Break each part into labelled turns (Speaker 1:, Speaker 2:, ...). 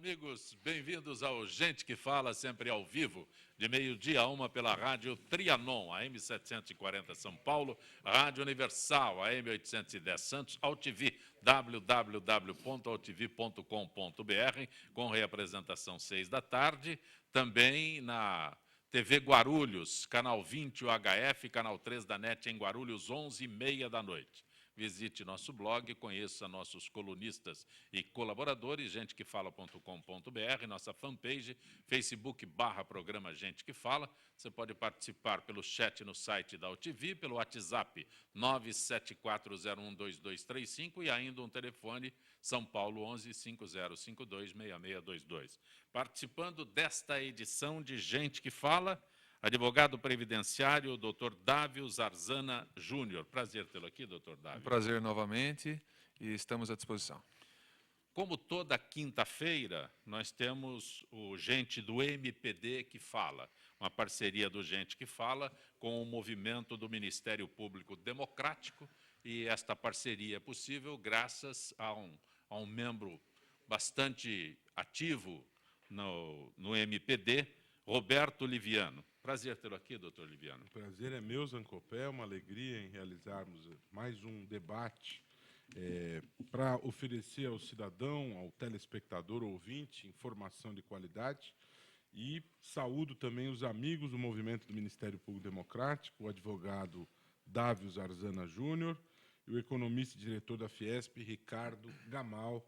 Speaker 1: amigos, bem-vindos ao Gente que Fala, sempre ao vivo, de meio-dia a 1 pela rádio Trianon, AM 740 São Paulo, Rádio Universal, AM 810 Santos, AltV, www.altv.com.br, com reapresentação 6 da tarde, também na TV Guarulhos, canal 20 UHF, canal 3 da NET em Guarulhos, 11h30 da noite. Visite nosso blog, conheça nossos colunistas e colaboradores, gentequefala.com.br, nossa fanpage, Facebook/programa Gente que Fala. Você pode participar pelo chat no site da UTV, pelo WhatsApp 974012235 e ainda um telefone São Paulo 1150526622. Participando desta edição de Gente que Fala, advogado previdenciário, doutor Dávio Zarzana Júnior. Prazer tê-lo aqui, doutor Dávio.
Speaker 2: Um prazer novamente e estamos à disposição.
Speaker 1: Como toda quinta-feira, nós temos o Gente do MPD que Fala, uma parceria do Gente que Fala com o movimento do Ministério Público Democrático, e esta parceria é possível graças a um membro bastante ativo no MPD, Roberto Liviano. Prazer tê-lo aqui, doutor Liviano.
Speaker 3: O prazer é meu, Zancopé, é uma alegria em realizarmos mais um debate para oferecer ao cidadão, ao telespectador, ouvinte, informação de qualidade. E saúdo também os amigos do movimento do Ministério Público Democrático, o advogado Dávio Zarzana Júnior e o economista e diretor da Fiesp, Ricardo Gamal,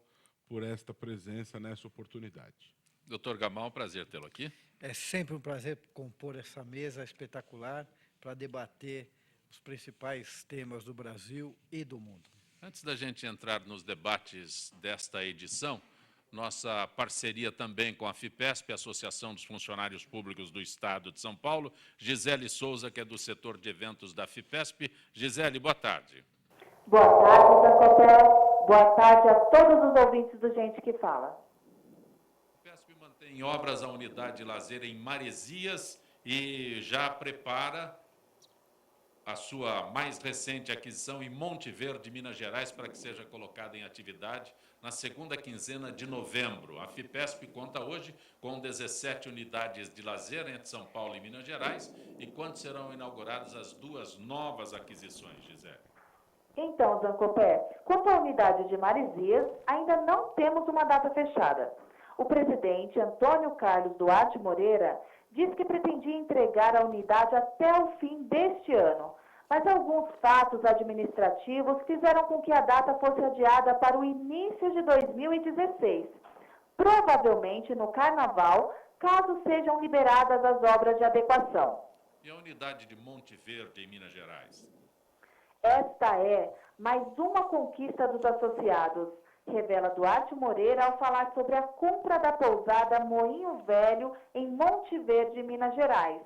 Speaker 3: por esta presença nessa oportunidade.
Speaker 1: Doutor Gamal, prazer tê-lo aqui.
Speaker 4: É sempre um prazer compor essa mesa espetacular para debater os principais temas do Brasil e do mundo.
Speaker 1: Antes da gente entrar nos debates desta edição, nossa parceria também com a FIPESP, Associação dos Funcionários Públicos do Estado de São Paulo, Gisele Souza, que é do setor de eventos da FIPESP. Gisele, boa tarde.
Speaker 5: Boa tarde, Zancopé. Boa tarde a todos os ouvintes do Gente que Fala.
Speaker 1: Em obras a unidade de lazer em Maresias e já prepara a sua mais recente aquisição em Monte Verde, Minas Gerais, para que seja colocada em atividade na segunda quinzena de novembro. A FIPESP conta hoje com 17 unidades de lazer entre São Paulo e Minas Gerais. E quando serão inauguradas as duas novas aquisições, Gisele?
Speaker 5: Então, Zancopé, quanto à unidade de Maresias, ainda não temos uma data fechada. O presidente Antônio Carlos Duarte Moreira disse que pretendia entregar a unidade até o fim deste ano, mas alguns fatos administrativos fizeram com que a data fosse adiada para o início de 2016, provavelmente no Carnaval, caso sejam liberadas as obras de adequação.
Speaker 1: E a unidade de Monte Verde, em Minas Gerais?
Speaker 5: Esta é mais uma conquista dos associados, revela Duarte Moreira ao falar sobre a compra da pousada Moinho Velho em Monte Verde, Minas Gerais.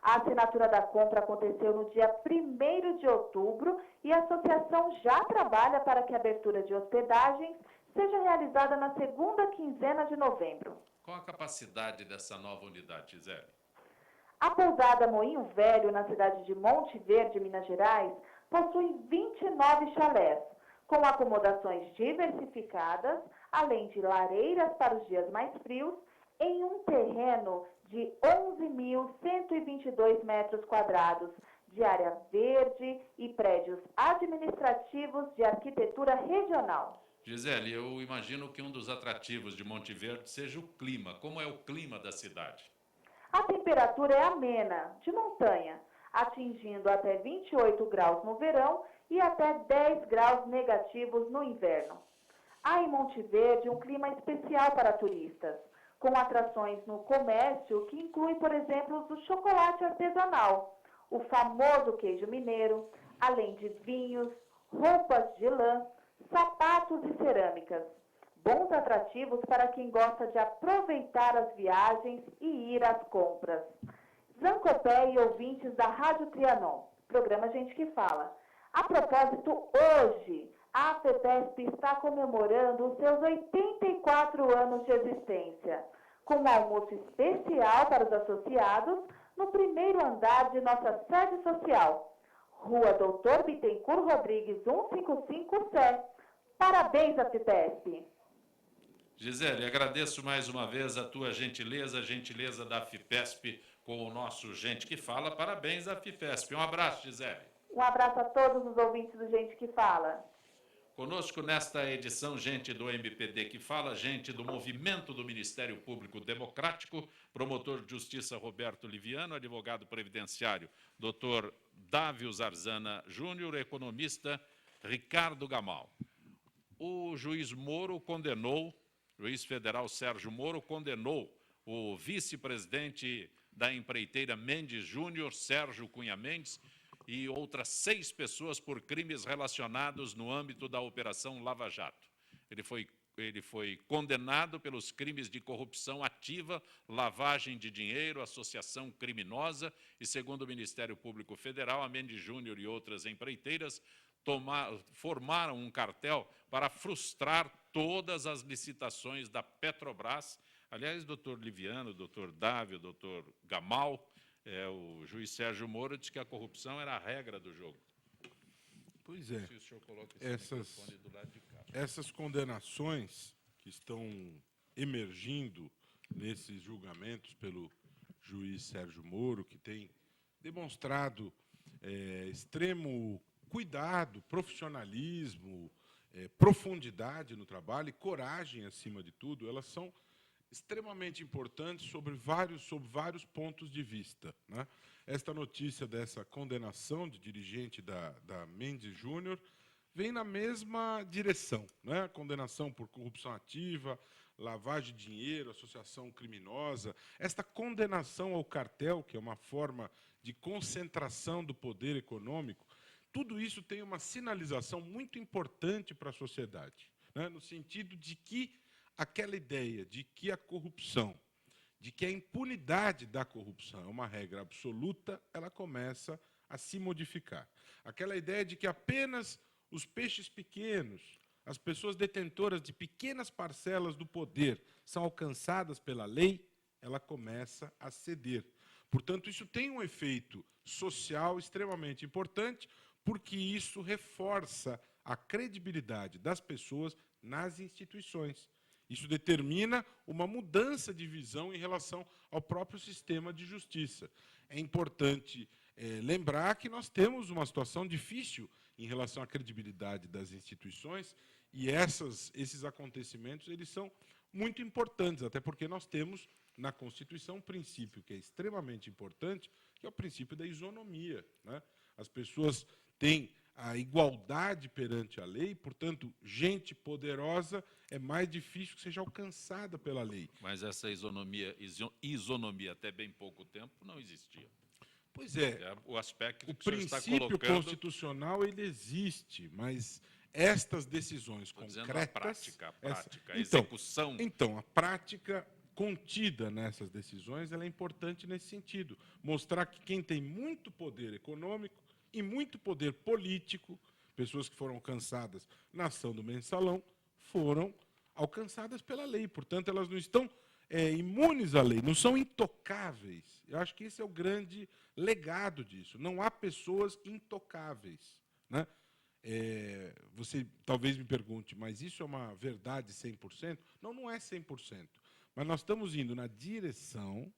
Speaker 5: A assinatura da compra aconteceu no dia 1º de outubro e a associação já trabalha para que a abertura de hospedagens seja realizada na segunda quinzena de novembro.
Speaker 1: Qual a capacidade dessa nova unidade, Gisele?
Speaker 5: A pousada Moinho Velho, na cidade de Monte Verde, Minas Gerais, possui 29 chalés, com acomodações diversificadas, além de lareiras para os dias mais frios, em um terreno de 11.122 metros quadrados, de área verde e prédios administrativos de arquitetura regional.
Speaker 1: Gisele, eu imagino que um dos atrativos de Monte Verde seja o clima. Como é o clima da cidade?
Speaker 5: A temperatura é amena, de montanha, atingindo até 28 graus no verão e até 10 graus negativos no inverno. Há em Monte Verde um clima especial para turistas, com atrações no comércio que inclui, por exemplo, o chocolate artesanal, o famoso queijo mineiro, além de vinhos, roupas de lã, sapatos e cerâmicas. Bons atrativos para quem gosta de aproveitar as viagens e ir às compras. Zancopé e ouvintes da Rádio Trianon, programa Gente que Fala. A propósito, hoje, a FIPESP está comemorando os seus 84 anos de existência, com um almoço especial para os associados no primeiro andar de nossa sede social, Rua Doutor Bittencourt Rodrigues, 155 Sé. Parabéns à FIPESP!
Speaker 1: Gisele, agradeço mais uma vez a tua gentileza, a gentileza da FIPESP com o nosso Gente que Fala. Parabéns à FIPESP. Um abraço, Gisele.
Speaker 5: Um abraço a todos os ouvintes do Gente que Fala.
Speaker 1: Conosco nesta edição, gente do MPD que fala, gente do Movimento do Ministério Público Democrático, promotor de justiça Roberto Liviano, advogado previdenciário Dr. Dávio Zarzana Júnior, economista Ricardo Gamal. O juiz Moro condenou, o juiz federal Sérgio Moro condenou o vice-presidente da empreiteira Mendes Júnior, Sérgio Cunha Mendes, e outras 6 pessoas por crimes relacionados no âmbito da Operação Lava Jato. Ele foi condenado pelos crimes de corrupção ativa, lavagem de dinheiro, associação criminosa e, segundo o Ministério Público Federal, a Mendes Júnior e outras empreiteiras formaram um cartel para frustrar todas as licitações da Petrobras. Aliás, doutor Liviano, doutor Dávio, doutor Gamal, o juiz Sérgio Moro disse que a corrupção era a regra do jogo.
Speaker 3: Pois é.
Speaker 1: Se o senhor coloca esse microfone do lado de cá.
Speaker 3: Essas condenações que estão emergindo nesses julgamentos pelo juiz Sérgio Moro, que tem demonstrado extremo cuidado, profissionalismo, profundidade no trabalho e coragem, acima de tudo, elas são extremamente importantes sobre vários pontos de vista, né? Esta notícia dessa condenação de dirigente da Mendes Júnior vem na mesma direção, né? Condenação por corrupção ativa, lavagem de dinheiro, associação criminosa. Esta condenação ao cartel, que é uma forma de concentração do poder econômico, tudo isso tem uma sinalização muito importante para a sociedade, né? No sentido de que aquela ideia de que a corrupção, de que a impunidade da corrupção é uma regra absoluta, ela começa a se modificar. Aquela ideia de que apenas os peixes pequenos, as pessoas detentoras de pequenas parcelas do poder são alcançadas pela lei, ela começa a ceder. Portanto, isso tem um efeito social extremamente importante, porque isso reforça a credibilidade das pessoas nas instituições. Isso determina uma mudança de visão em relação ao próprio sistema de justiça. É importante lembrar que nós temos uma situação difícil em relação à credibilidade das instituições e esses acontecimentos eles são muito importantes, até porque nós temos na Constituição um princípio que é extremamente importante, que é o princípio da isonomia, né? As pessoas têm a igualdade perante a lei, portanto, gente poderosa é mais difícil que seja alcançada pela lei.
Speaker 1: Mas essa isonomia até bem pouco tempo não existia.
Speaker 3: Pois é.
Speaker 1: O aspecto
Speaker 3: O
Speaker 1: que o senhor está
Speaker 3: princípio
Speaker 1: colocando...
Speaker 3: constitucional ele existe, mas estas decisões concretas...
Speaker 1: A prática, a
Speaker 3: então,
Speaker 1: execução...
Speaker 3: Então, a prática contida nessas decisões ela é importante nesse sentido. Mostrar que quem tem muito poder econômico e muito poder político, pessoas que foram alcançadas na ação do mensalão, foram alcançadas pela lei. Portanto, elas não estão imunes à lei, não são intocáveis. Eu acho que esse é o grande legado disso. Não há pessoas intocáveis, né? Você talvez me pergunte, mas isso é uma verdade 100%? Não, não é 100%. Mas nós estamos indo na direção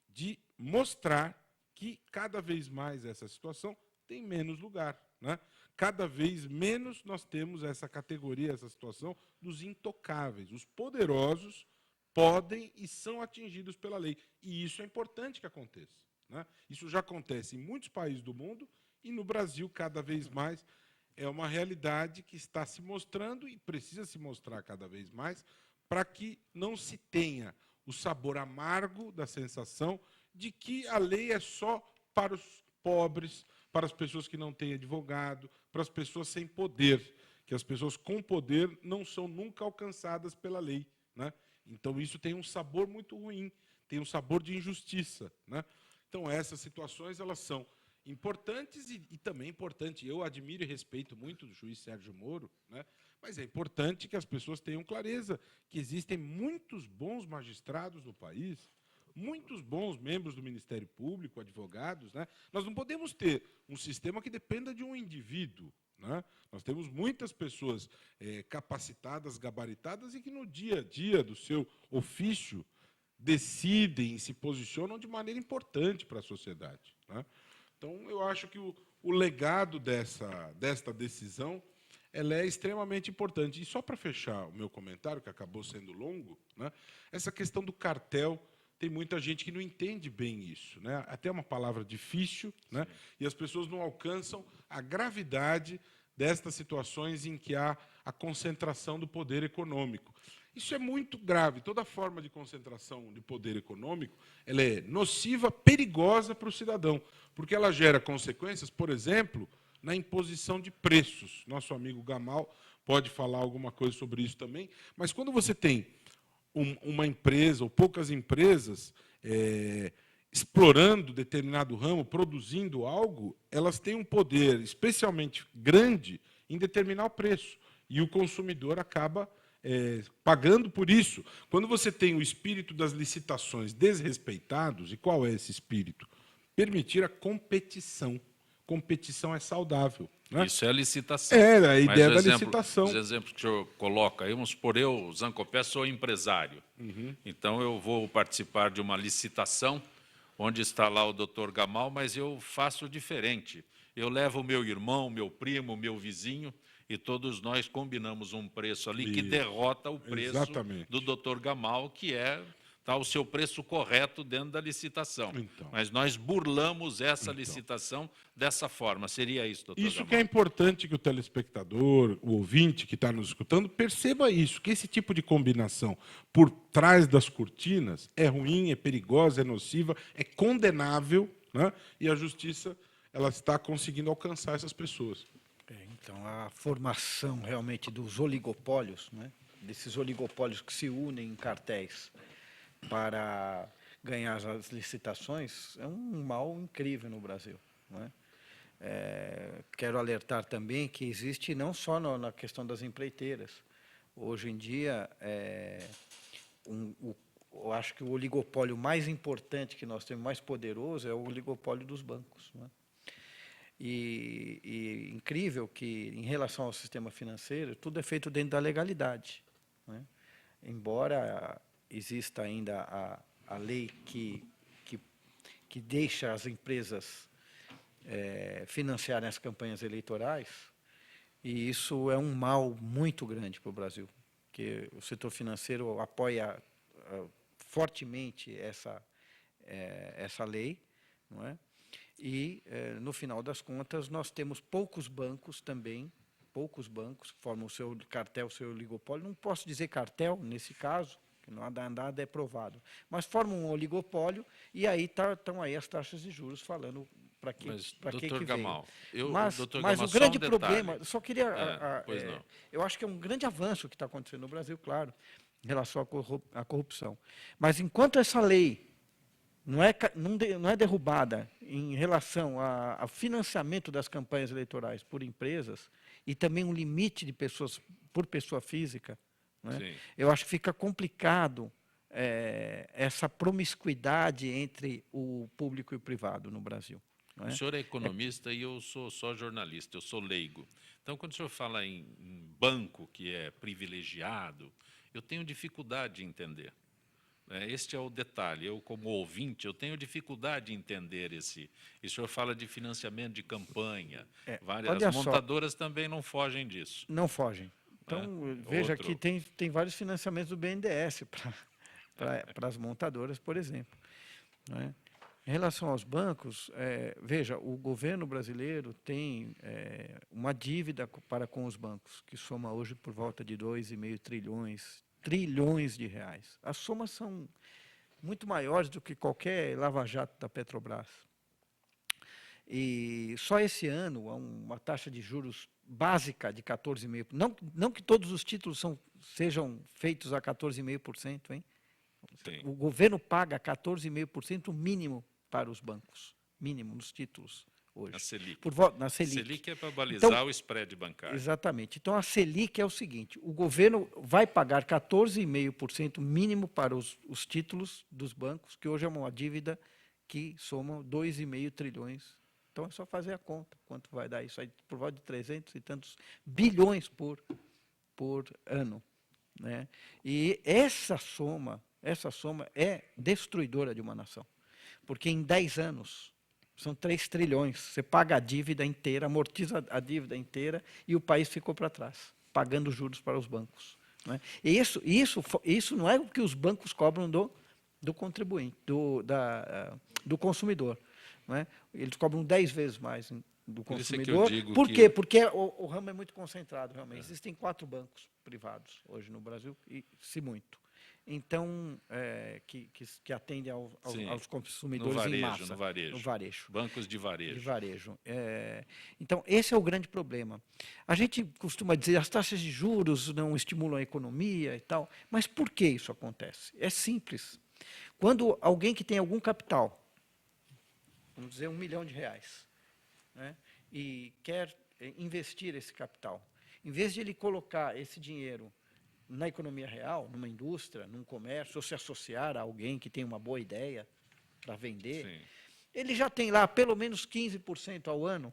Speaker 3: de mostrar que, cada vez mais, essa situação tem menos lugar, né? Cada vez menos nós temos essa categoria, essa situação dos intocáveis. Os poderosos podem e são atingidos pela lei. E isso é importante que aconteça, né? Isso já acontece em muitos países do mundo e no Brasil, cada vez mais, é uma realidade que está se mostrando e precisa se mostrar cada vez mais para que não se tenha o sabor amargo da sensação de que a lei é só para os pobres, para as pessoas que não têm advogado, para as pessoas sem poder, que as pessoas com poder não são nunca alcançadas pela lei, né? Então, isso tem um sabor muito ruim, tem um sabor de injustiça, né? Então, essas situações elas são importantes e também importante. Eu admiro e respeito muito o juiz Sérgio Moro, né? Mas é importante que as pessoas tenham clareza que existem muitos bons magistrados no país, muitos bons membros do Ministério Público, advogados, né? Nós não podemos ter um sistema que dependa de um indivíduo, né? Nós temos muitas pessoas capacitadas, gabaritadas e que no dia a dia do seu ofício decidem e se posicionam de maneira importante para a sociedade, né? Então, eu acho que o legado desta decisão ela é extremamente importante. E só para fechar o meu comentário, que acabou sendo longo, né, essa questão do cartel, tem muita gente que não entende bem isso, né? Até uma palavra difícil, né? E as pessoas não alcançam a gravidade destas situações em que há a concentração do poder econômico. Isso é muito grave. Toda forma de concentração de poder econômico ela é nociva, perigosa para o cidadão, porque ela gera consequências, por exemplo, na imposição de preços. Nosso amigo Gamal pode falar alguma coisa sobre isso também, mas quando você tem uma empresa ou poucas empresas explorando determinado ramo, produzindo algo, elas têm um poder especialmente grande em determinar o preço, e o consumidor acaba pagando por isso. Quando você tem o espírito das licitações desrespeitados, e qual é esse espírito? Permitir a competição. Competição é saudável, né?
Speaker 1: Isso é a licitação.
Speaker 3: A ideia da licitação.
Speaker 1: Os exemplos que o senhor coloca aí, vamos supor, eu, Zancopé, sou empresário. Então, eu vou participar de uma licitação, onde está lá o doutor Gamal, mas eu faço diferente. Eu levo o meu irmão, meu primo, meu vizinho, e todos nós combinamos um preço ali que derrota o preço do doutor Gamal, que está o seu preço correto dentro da licitação.
Speaker 3: Então.
Speaker 1: Mas nós burlamos essa licitação dessa forma. Seria isso, doutor
Speaker 3: Isso
Speaker 1: Gamal?
Speaker 3: que é importante que o telespectador, o ouvinte que está nos escutando, perceba isso, que esse tipo de combinação por trás das cortinas é ruim, é perigosa, é nociva, é condenável, né? E a justiça ela está conseguindo alcançar essas pessoas.
Speaker 4: Então, a formação realmente dos oligopólios, né? Desses oligopólios que se unem em cartéis para ganhar as licitações, é um mal incrível no Brasil, não é? Quero alertar também que existe não só na questão das empreiteiras. Hoje em dia, eu acho que o oligopólio mais importante que nós temos, mais poderoso, é o oligopólio dos bancos, não é? E incrível que, em relação ao sistema financeiro, tudo é feito dentro da legalidade, não é? Embora exista ainda a lei que deixa as empresas financiarem as campanhas eleitorais, e isso é um mal muito grande para o Brasil, porque o setor financeiro apoia fortemente essa lei, não é? E, no final das contas, nós temos poucos bancos também, poucos bancos que formam o seu cartel, o seu oligopólio. Não posso dizer cartel, nesse caso, que nada é provado, mas formam um oligopólio e aí estão aí as taxas de juros falando para que
Speaker 1: doutor Gamal,
Speaker 4: mas o grande problema, eu só queria...
Speaker 1: não.
Speaker 4: Eu acho que é um grande avanço que está acontecendo no Brasil, claro, em relação à corrupção. Mas enquanto essa lei não é derrubada em relação ao financiamento das campanhas eleitorais por empresas e também um limite de pessoas por pessoa física, né? Eu acho que fica complicado essa promiscuidade entre o público e o privado no Brasil. Não é?
Speaker 1: O senhor é economista e eu sou só jornalista, eu sou leigo. Então, quando o senhor fala em banco que é privilegiado, eu tenho dificuldade de entender. Este é o detalhe. Eu, como ouvinte, eu tenho dificuldade de entender esse. E o senhor fala de financiamento de campanha. As montadoras também não fogem disso.
Speaker 4: Não fogem. Então, veja que tem vários financiamentos do BNDES para as montadoras, por exemplo. Não é? Em relação aos bancos, veja, o governo brasileiro tem uma dívida para com os bancos, que soma hoje por volta de 2,5 trilhões de reais. As somas são muito maiores do que qualquer lava-jato da Petrobras. E só esse ano há uma taxa de juros básica de 14,5%. Não que todos os títulos sejam feitos a 14,5%, hein?
Speaker 1: Sim.
Speaker 4: O governo paga 14,5% mínimo para os bancos, mínimo nos títulos hoje.
Speaker 1: Na Selic.
Speaker 4: Na Selic.
Speaker 1: Selic é para balizar
Speaker 4: Então,
Speaker 1: o spread bancário.
Speaker 4: Exatamente. Então, a Selic é o seguinte, o governo vai pagar 14,5% mínimo para os títulos dos bancos, que hoje é uma dívida que soma 2,5 trilhões Então é só fazer a conta, quanto vai dar isso aí, por volta de 300 e tantos bilhões por ano, né? E essa soma é destruidora de uma nação, porque em 10 anos são 3 trilhões, você paga a dívida inteira, amortiza a dívida inteira e o país ficou para trás, pagando juros para os bancos, né? E isso não é o que os bancos cobram do contribuinte, do consumidor, não é? Eles cobram 10 vezes mais do
Speaker 1: Por isso é que
Speaker 4: consumidor.
Speaker 1: eu digo
Speaker 4: Por
Speaker 1: que-
Speaker 4: quê? Porque o ramo é muito concentrado, realmente. Existem 4 bancos privados hoje no Brasil, e se muito. Então, que atendem
Speaker 1: Sim,
Speaker 4: aos consumidores
Speaker 1: no varejo,
Speaker 4: em massa.
Speaker 1: no varejo.
Speaker 4: No varejo.
Speaker 1: Bancos de
Speaker 4: De
Speaker 1: varejo.
Speaker 4: varejo. Então, esse é o grande problema. A gente costuma dizer que as taxas de juros não estimulam a economia e tal, mas por que isso acontece? É simples. Quando alguém que tem algum capital, vamos dizer R$1 milhão, né, e quer investir esse capital, em vez de ele colocar esse dinheiro na economia real, numa indústria, num comércio, ou se associar a alguém que tem uma boa ideia para vender,
Speaker 1: Sim.
Speaker 4: ele já tem lá pelo menos 15% ao ano,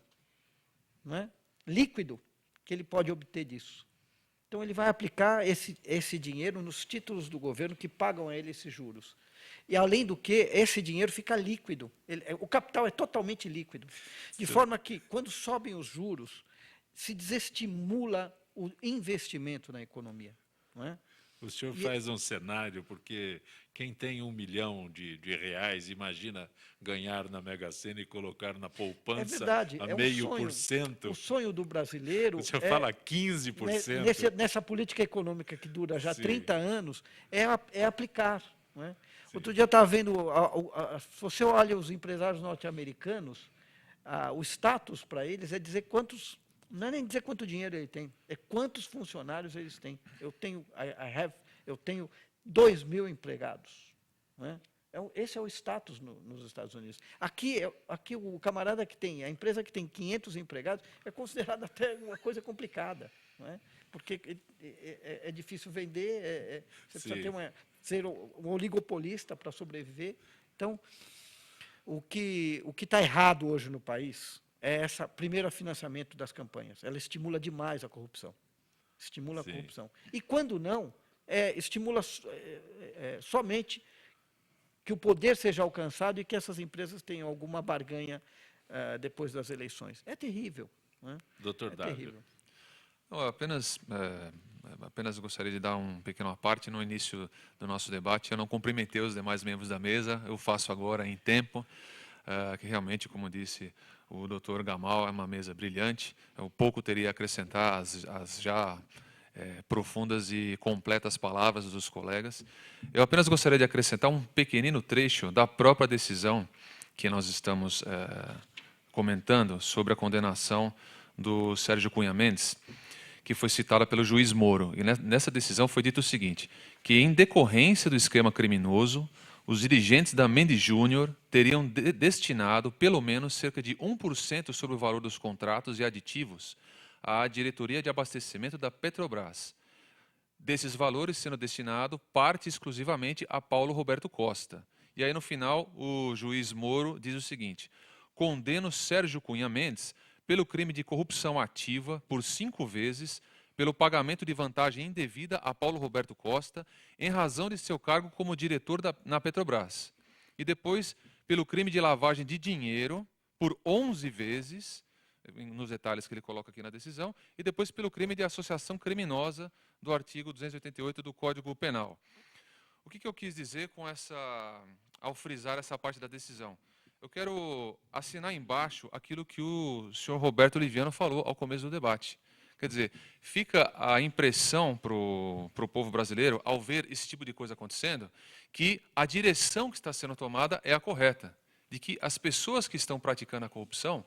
Speaker 4: né, líquido, que ele pode obter disso. Então, ele vai aplicar esse dinheiro nos títulos do governo que pagam a ele esses juros. E, além do que, esse dinheiro fica líquido. O capital é totalmente líquido. De forma que, quando sobem os juros, se desestimula o investimento na economia, não é?
Speaker 1: O senhor faz um cenário, porque quem tem R$1 milhão de reais, imagina ganhar na Mega Sena e colocar na poupança
Speaker 4: É verdade,
Speaker 1: a
Speaker 4: é um
Speaker 1: 0,5%.
Speaker 4: O sonho do brasileiro
Speaker 1: O senhor
Speaker 4: é,
Speaker 1: fala 15%.
Speaker 4: nessa política econômica que dura já
Speaker 1: Sim.
Speaker 4: 30 anos, é aplicar. Não é? Outro dia eu estava vendo, se você olha os empresários norte-americanos, o status para eles é dizer quantos, não é nem dizer quanto dinheiro ele tem, é quantos funcionários eles têm. Eu tenho 2.000 empregados. Não é? Esse é o status nos Estados Unidos. Aqui o camarada que tem, a empresa que tem 500 empregados, é considerada até uma coisa complicada, não é? Porque é difícil vender, você precisa ser um oligopolista para sobreviver. Então, o que está errado hoje no país é esse primeiro financiamento das campanhas. Ela estimula demais a corrupção. Estimula a corrupção. E, quando não, estimula somente que o poder seja alcançado e que essas empresas tenham alguma barganha depois das eleições. É terrível. Não é?
Speaker 1: Doutor Dávio.
Speaker 4: Terrível.
Speaker 2: Eu apenas gostaria de dar um pequeno à parte no início do nosso debate. Eu não cumprimentei os demais membros da mesa, eu faço agora em tempo, que realmente, como disse o doutor Gamal, é uma mesa brilhante. Eu pouco teria a acrescentar às já profundas e completas palavras dos colegas. Eu apenas gostaria de acrescentar um pequenino trecho da própria decisão que nós estamos comentando sobre a condenação do Sérgio Cunha Mendes, que foi citada pelo juiz Moro. E nessa decisão foi dito o seguinte, que em decorrência do esquema criminoso, os dirigentes da Mendes Júnior teriam destinado pelo menos cerca de 1% sobre o valor dos contratos e aditivos à diretoria de abastecimento da Petrobras. Desses valores sendo destinado parte exclusivamente a Paulo Roberto Costa. E aí, no final, o juiz Moro diz o seguinte: condeno Sérgio Cunha Mendes pelo crime de corrupção ativa por 5 vezes, pelo pagamento de vantagem indevida a Paulo Roberto Costa, em razão de seu cargo como diretor na Petrobras. E depois, pelo crime de lavagem de dinheiro por 11 vezes, nos detalhes que ele coloca aqui na decisão, e depois pelo crime de associação criminosa do artigo 288 do Código Penal. O que eu quis dizer ao frisar essa parte da decisão? Eu quero assinar embaixo aquilo que o senhor Roberto Liviano falou ao começo do debate. Quer dizer, fica a impressão para o povo brasileiro, ao ver esse tipo de coisa acontecendo, que a direção que está sendo tomada é a correta, de que as pessoas que estão praticando a corrupção,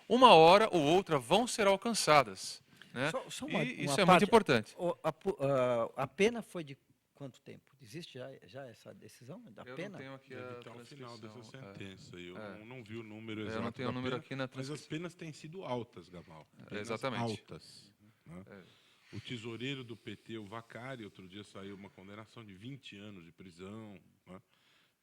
Speaker 2: uma hora ou outra, vão ser alcançadas. Né? E isso é muito importante.
Speaker 4: A pena foi de quanto tempo? Existe já essa decisão da
Speaker 2: Eu
Speaker 4: pena?
Speaker 2: não tenho aqui
Speaker 3: Deve
Speaker 2: a
Speaker 3: estar ao final dessa
Speaker 2: transcrição,
Speaker 3: sentença. Eu não vi o número
Speaker 2: Eu
Speaker 3: exato
Speaker 2: não tenho o
Speaker 3: da
Speaker 2: número
Speaker 3: pena,
Speaker 2: aqui na
Speaker 3: mas as
Speaker 2: transcrição.
Speaker 3: penas têm sido altas, Gamal. Penas
Speaker 2: Exatamente.
Speaker 3: altas. Né? O tesoureiro do PT, o Vacari, outro dia saiu uma condenação de 20 anos de prisão. Né?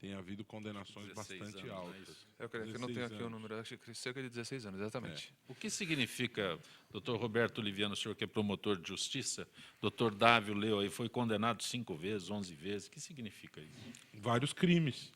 Speaker 3: tem havido condenações
Speaker 1: 16
Speaker 3: bastante
Speaker 1: anos, não é
Speaker 3: altas.
Speaker 1: isso?
Speaker 2: Eu creio que não
Speaker 3: 16
Speaker 2: tenho aqui o
Speaker 3: anos.
Speaker 2: número, acho que cerca de 16 anos, exatamente.
Speaker 1: O que significa, doutor Roberto Oliviano, o senhor que é promotor de justiça, doutor Dávio leu aí, foi condenado 5 vezes, 11 vezes, o que significa isso?
Speaker 3: Vários crimes.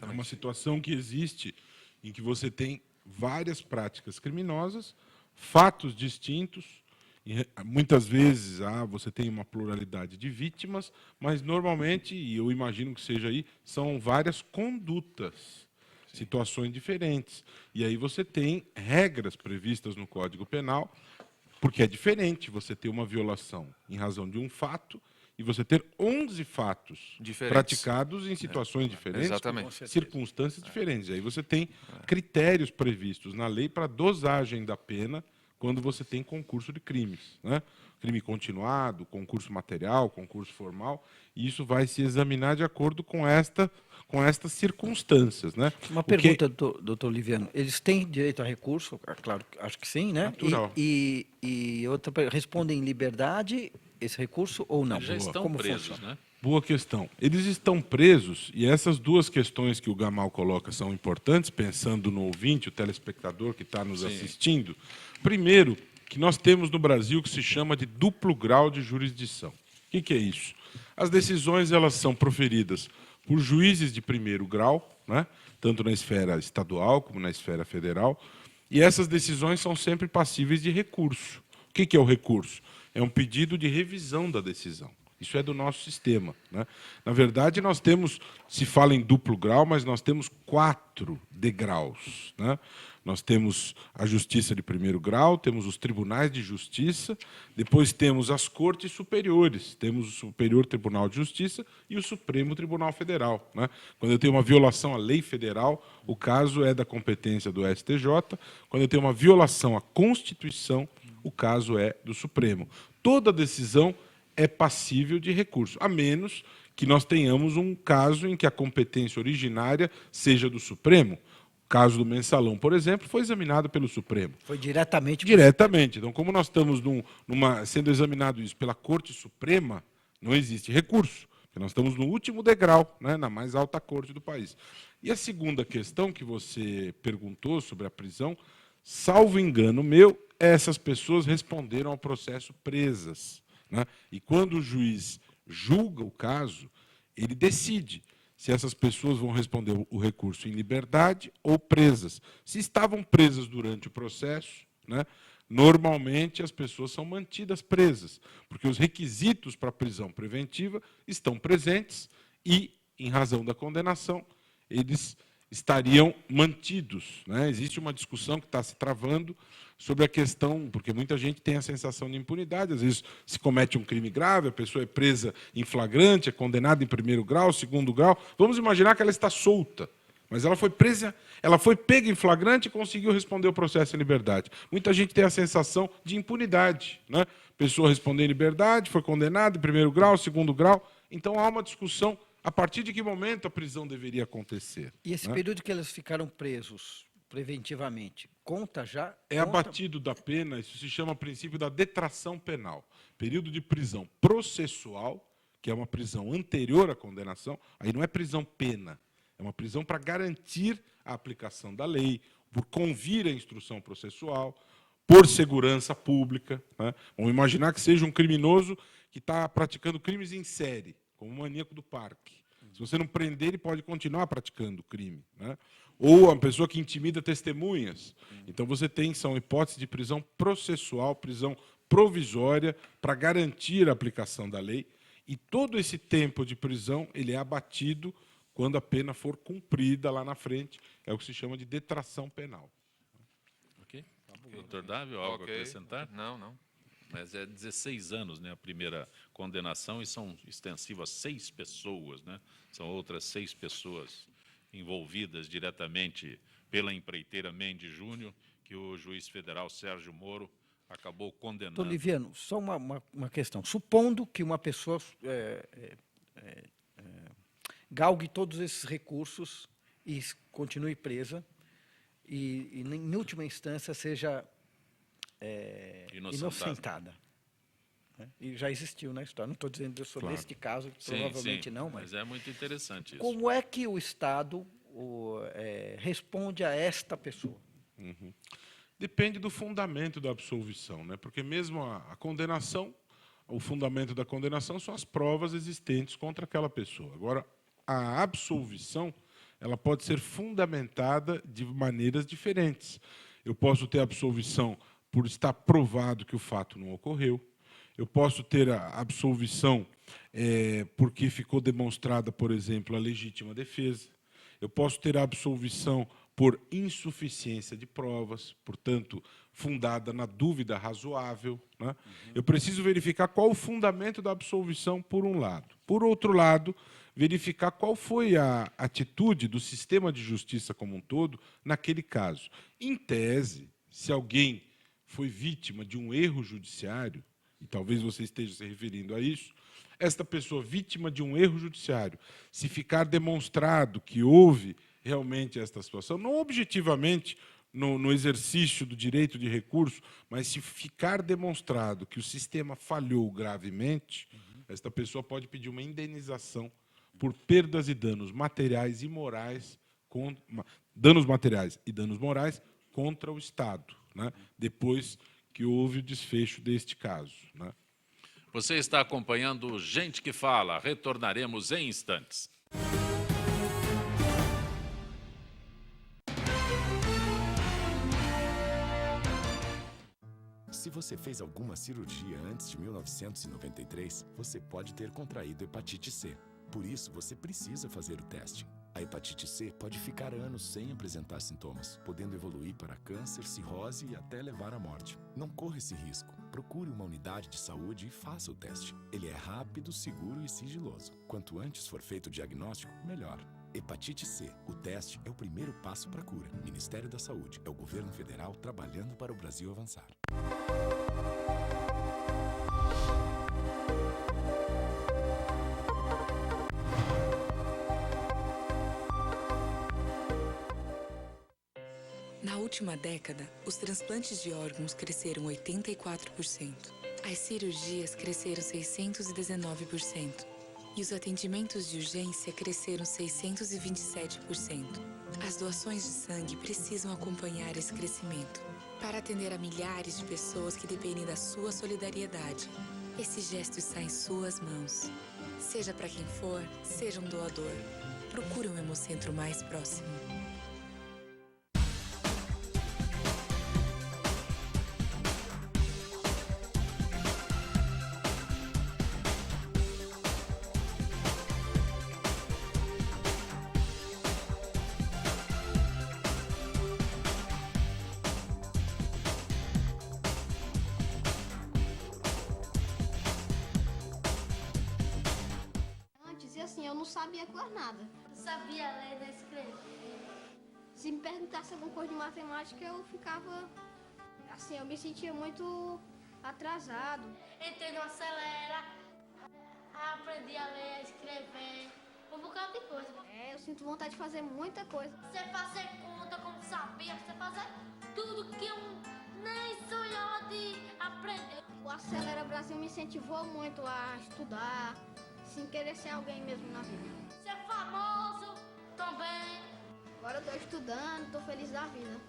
Speaker 3: É uma situação que existe em que você tem várias práticas criminosas, fatos distintos, e muitas vezes você tem uma pluralidade de vítimas, mas normalmente, e eu imagino que seja aí, são várias condutas, situações diferentes. E aí você tem regras previstas no Código Penal, porque é diferente você ter uma violação em razão de um fato e você ter 11 fatos
Speaker 2: Diferentes.
Speaker 3: praticados em situações diferentes,
Speaker 2: Exatamente.
Speaker 3: com circunstâncias diferentes. Aí você tem critérios previstos na lei para dosagem da pena quando você tem concurso de crimes, né? Crime continuado, concurso material, concurso formal, e isso vai se examinar de acordo com estas circunstâncias, né?
Speaker 4: Uma
Speaker 3: O que-
Speaker 4: pergunta, doutor Oliviano. Eles têm direito a recurso? Claro, acho que sim, né?
Speaker 3: Natural.
Speaker 4: E outra, respondem em liberdade esse recurso ou não?
Speaker 1: Eles já estão
Speaker 4: Como
Speaker 1: presos,
Speaker 4: funciona?
Speaker 1: né?
Speaker 3: Boa questão. Eles estão presos, e essas duas questões que o Gamal coloca são importantes, pensando no ouvinte, o telespectador que está nos assistindo. Primeiro, que nós temos no Brasil que se chama de duplo grau de jurisdição. O que é isso? As decisões elas são proferidas por juízes de primeiro grau, né, tanto na esfera estadual como na esfera federal, e essas decisões são sempre passíveis de recurso. O que é o recurso? É um pedido de revisão da decisão. Isso é do nosso sistema, né? Na verdade, nós temos, se fala em duplo grau, mas nós temos 4 degraus, né? Nós temos a Justiça de primeiro grau, temos os tribunais de justiça, depois temos as cortes superiores, temos o Superior Tribunal de Justiça e o Supremo Tribunal Federal, né? Quando eu tenho uma violação à lei federal, o caso é da competência do STJ. Quando eu tenho uma violação à Constituição, o caso é do Supremo. Toda decisão é passível de recurso, a menos que nós tenhamos um caso em que a competência originária seja do Supremo. O caso do Mensalão, por exemplo, foi examinado pelo Supremo.
Speaker 4: Foi diretamente?
Speaker 3: Diretamente. Então, como nós estamos sendo examinado isso pela Corte Suprema, não existe recurso, porque nós estamos no último degrau, né, na mais alta corte do país. E a segunda questão que você perguntou sobre a prisão, salvo engano meu, essas pessoas responderam ao processo presas, né? E quando o juiz julga o caso, ele decide se essas pessoas vão responder o recurso em liberdade ou presas. Se estavam presas durante o processo, né, normalmente as pessoas são mantidas presas, porque os requisitos para a prisão preventiva estão presentes e, em razão da condenação, eles estariam mantidos, né? Existe uma discussão que está se travando sobre a questão, porque muita gente tem a sensação de impunidade, às vezes se comete um crime grave, a pessoa é presa em flagrante, é condenada em primeiro grau, segundo grau. Vamos imaginar que ela está solta, mas ela foi presa, ela foi pega em flagrante e conseguiu responder o processo em liberdade. Muita gente tem a sensação de impunidade, né? A pessoa respondeu em liberdade, foi condenada em primeiro grau, segundo grau. Então há uma discussão a partir de que momento a prisão deveria acontecer.
Speaker 4: E esse
Speaker 3: né?
Speaker 4: período que eles ficaram presos preventivamente, conta já?
Speaker 3: É
Speaker 4: Conta?
Speaker 3: abatido da pena, isso se chama princípio da detração penal. Período de prisão processual, que é uma prisão anterior à condenação, aí não é prisão pena, é uma prisão para garantir a aplicação da lei, por convir a instrução processual, por segurança pública, né? Vamos imaginar que seja um criminoso que está praticando crimes em série, como o maníaco do parque. Se você não prender, ele pode continuar praticando o crime, né? Ou uma pessoa que intimida testemunhas. Então, são hipóteses de prisão processual, prisão provisória, para garantir a aplicação da lei. E todo esse tempo de prisão ele é abatido quando a pena for cumprida lá na frente. É o que se chama de detração penal.
Speaker 1: Ok? Doutor Dávio, algo a
Speaker 2: Ok.
Speaker 1: acrescentar?
Speaker 2: Não.
Speaker 1: Mas é 16 anos, né, a primeira condenação, e são extensivas 6 pessoas, né? São outras 6 pessoas envolvidas diretamente pela empreiteira Mendes Júnior, que o juiz federal Sérgio Moro acabou condenando.
Speaker 4: Doutor Oliviano, só uma questão. Supondo que uma pessoa galgue todos esses recursos e continue presa, e em última instância, seja inocentada. né? E já existiu na história. Não estou dizendo sobre
Speaker 3: Claro.
Speaker 4: este caso,
Speaker 1: Sim,
Speaker 4: provavelmente
Speaker 1: sim,
Speaker 4: não, mas
Speaker 1: é muito interessante isso.
Speaker 4: como é que o Estado responde a esta pessoa?
Speaker 3: Depende do fundamento da absolvição, né? Porque mesmo a condenação, o fundamento da condenação são as provas existentes contra aquela pessoa. Agora, a absolvição, ela pode ser fundamentada de maneiras diferentes. Eu posso ter absolvição por estar provado que o fato não ocorreu. Eu posso ter a absolvição porque ficou demonstrada, por exemplo, a legítima defesa. Eu posso ter a absolvição por insuficiência de provas, portanto, fundada na dúvida razoável, né? Eu preciso verificar qual o fundamento da absolvição, por um lado. Por outro lado, verificar qual foi a atitude do sistema de justiça como um todo naquele caso. Em tese, se alguém foi vítima de um erro judiciário, e talvez você esteja se referindo a isso, esta pessoa vítima de um erro judiciário, se ficar demonstrado que houve realmente esta situação, não objetivamente no exercício do direito de recurso, mas se ficar demonstrado que o sistema falhou gravemente, esta pessoa pode pedir uma indenização por perdas e danos materiais e morais, danos materiais e danos morais contra o Estado, né? Depois que houve o desfecho deste caso, né?
Speaker 1: Você está acompanhando Gente que Fala. Retornaremos em instantes.
Speaker 6: Se você fez alguma cirurgia antes de 1993, você pode ter contraído hepatite C. Por isso, você precisa fazer o teste. A hepatite C pode ficar anos sem apresentar sintomas, podendo evoluir para câncer, cirrose e até levar à morte. Não corra esse risco. Procure uma unidade de saúde e faça o teste. Ele é rápido, seguro e sigiloso. Quanto antes for feito o diagnóstico, melhor. Hepatite C. O teste é o primeiro passo para a cura. Ministério da Saúde. É o governo federal trabalhando para o Brasil avançar.
Speaker 7: Na última década, os transplantes de órgãos cresceram 84%. As cirurgias cresceram 619%. E os atendimentos de urgência cresceram 627%. As doações de sangue precisam acompanhar esse crescimento para atender a milhares de pessoas que dependem da sua solidariedade. Esse gesto está em suas mãos. Seja para quem for, seja um doador. Procure um Hemocentro mais próximo.
Speaker 8: Eu não sabia quase nada.
Speaker 9: Sabia ler e escrever.
Speaker 8: Se me perguntasse alguma coisa de matemática, eu ficava... Assim, eu me sentia muito atrasado.
Speaker 9: Entrei no Acelera, aprendi a ler, a escrever, um bocado de coisa.
Speaker 8: Eu sinto vontade de fazer muita coisa.
Speaker 9: Você fazer conta como sabia, você fazer tudo que eu nem sonhava de aprender.
Speaker 8: O Acelera Brasil me incentivou muito a estudar, sem querer ser alguém mesmo na vida.
Speaker 9: Ser famoso também.
Speaker 8: Agora eu tô estudando, tô feliz da vida.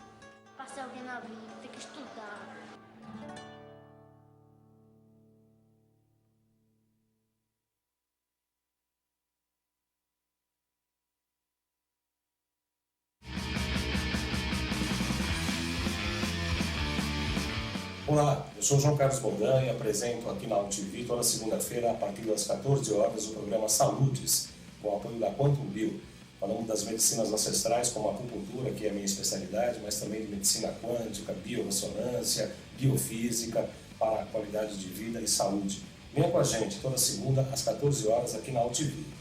Speaker 9: Pra ser alguém na vida, tem que estudar.
Speaker 10: Olá, eu sou João Carlos Boldan e apresento aqui na UTV toda segunda-feira, a partir das 14 horas, o programa Saúdes, com o apoio da Quantum Bio. Falamos das medicinas ancestrais, como a acupuntura, que é a minha especialidade, mas também de medicina quântica, biorressonância, biofísica, para a qualidade de vida e saúde. Venha com a gente toda segunda, às 14 horas, aqui na UTV.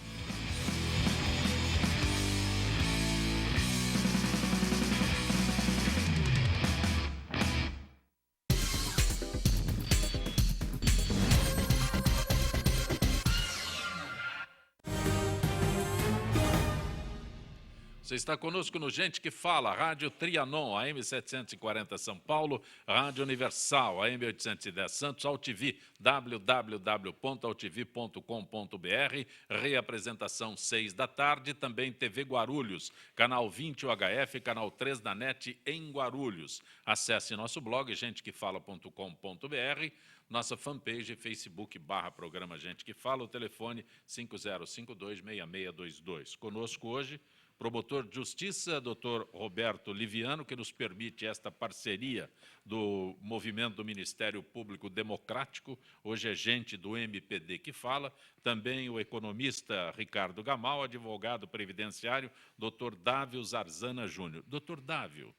Speaker 1: Você está conosco no Gente que Fala, Rádio Trianon, AM 740 São Paulo, Rádio Universal, AM 810 Santos, AltV, www.altv.com.br, reapresentação 6 da tarde, também TV Guarulhos, canal 20 UHF, canal 3 da NET em Guarulhos. Acesse nosso blog, gentequefala.com.br, nossa fanpage, Facebook/programa Gente que Fala, o telefone 5052-6622. Conosco hoje, promotor de justiça, Dr. Roberto Liviano, que nos permite esta parceria do movimento do Ministério Público Democrático, hoje é gente do MPD que fala, também o economista Ricardo Gamal, advogado previdenciário, Dr. Dávio Zarzana Júnior. Dr. Dávio,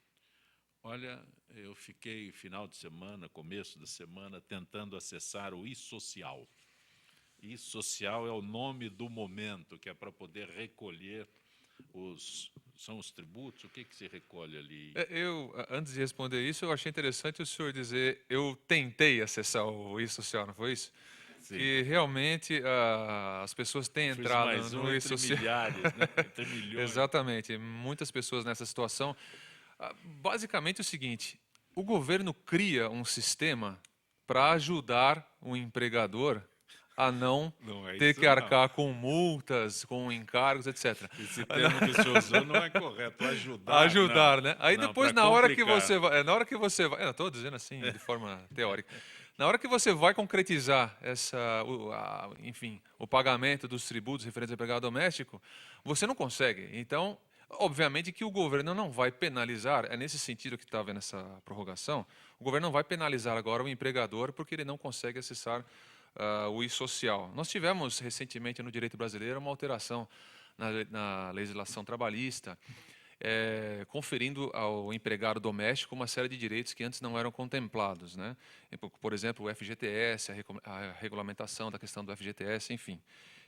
Speaker 1: olha, eu fiquei final de semana, começo da semana, tentando acessar o e-social. E-social é o nome do momento, que é para poder recolher são os tributos? O que se recolhe ali?
Speaker 2: Antes de responder isso, eu achei interessante o senhor dizer, eu tentei acessar o e-social, não foi isso? Sim. Que realmente as pessoas têm entrado no e-social.
Speaker 1: Milhares, né? Entre milhões.
Speaker 2: Exatamente, muitas pessoas nessa situação. Basicamente é o seguinte, o governo cria um sistema para ajudar o empregador a não ter que arcar com multas, com encargos, etc.
Speaker 1: Esse termo que o senhor usou não é correto, ajudar.
Speaker 2: Ajudar, né? Aí depois, na hora que você vai... eu estou dizendo assim, de forma teórica. Na hora que você vai concretizar enfim, o pagamento dos tributos referentes ao empregado doméstico, você não consegue. Então, obviamente que o governo não vai penalizar, é nesse sentido que está havendo essa prorrogação, o governo não vai penalizar agora o empregador porque ele não consegue acessar o e-social. Nós tivemos recentemente no direito brasileiro uma alteração na legislação trabalhista, conferindo ao empregado doméstico uma série de direitos que antes não eram contemplados, né? Por exemplo, o FGTS, a regulamentação da questão do FGTS, enfim.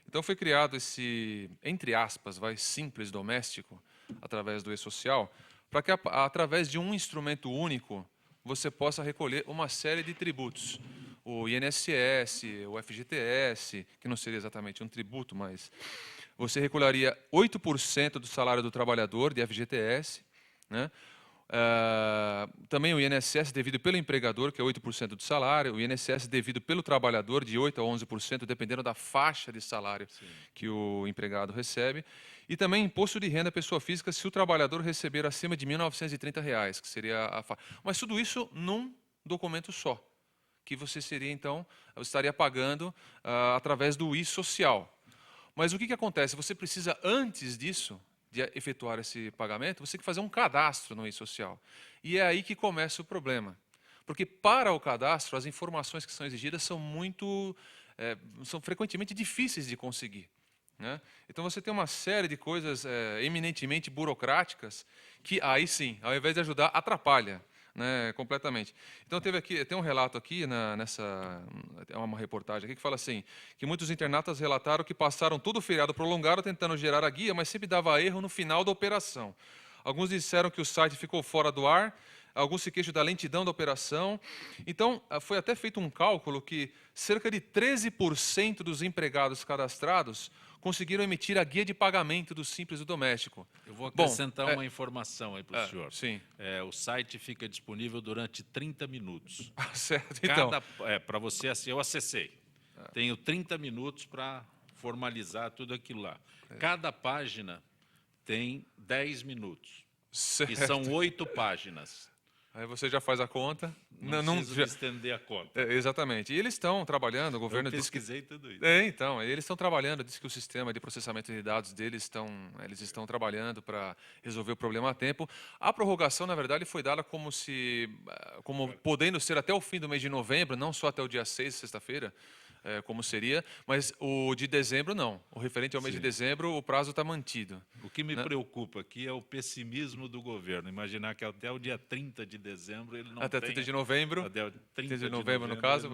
Speaker 2: Então foi criado esse, entre aspas, simples doméstico, através do e-social, para que através de um instrumento único você possa recolher uma série de tributos. O INSS, o FGTS, que não seria exatamente um tributo, mas você recolheria 8% do salário do trabalhador de FGTS, né? Também o INSS devido pelo empregador, que é 8% do salário, o INSS devido pelo trabalhador, de 8% a 11%, dependendo da faixa de salário que o empregado recebe, e também imposto de renda à pessoa física se o trabalhador receber acima de R$ 1.930, que seria a faixa. Mas tudo isso num documento só, que você estaria pagando através do e-social. Mas o que acontece? Você precisa, antes disso, de efetuar esse pagamento, você tem que fazer um cadastro no e-social. E é aí que começa o problema. Porque para o cadastro, as informações que são exigidas são frequentemente difíceis de conseguir, né? Então você tem uma série de coisas eminentemente burocráticas que aí sim, ao invés de ajudar, atrapalha, né, completamente. Então tem um relato aqui é uma reportagem aqui que fala assim, que muitos internautas relataram que passaram todo o feriado prolongado tentando gerar a guia, mas sempre dava erro no final da operação. Alguns disseram que o site ficou fora do ar, alguns se queixam da lentidão da operação. Então, foi até feito um cálculo que cerca de 13% dos empregados cadastrados conseguiram emitir a guia de pagamento do Simples do Doméstico.
Speaker 1: Eu vou acrescentar uma informação aí para o senhor.
Speaker 2: Sim.
Speaker 1: O site fica disponível durante 30 minutos.
Speaker 2: Certo, então.
Speaker 1: Para você, assim, eu acessei. Tenho 30 minutos para formalizar tudo aquilo lá. Cada página tem 10 minutos.
Speaker 2: Certo.
Speaker 1: E são 8 páginas.
Speaker 2: Aí você já faz a conta.
Speaker 1: Não preciso estender a conta.
Speaker 2: Exatamente. E eles estão trabalhando, o governo...
Speaker 1: Eu pesquisei tudo isso.
Speaker 2: Então, eles estão trabalhando, diz que o sistema de processamento de dados deles eles estão trabalhando para resolver o problema a tempo. A prorrogação, na verdade, foi dada como podendo ser até o fim do mês de novembro, não só até o dia 6, sexta-feira, como seria, mas o de dezembro não. O referente ao mês de dezembro, o prazo está mantido.
Speaker 1: O que me preocupa aqui é o pessimismo do governo. Imaginar que até o dia 30 de dezembro ele não
Speaker 2: até 30 de novembro? Até 30 de novembro, no caso.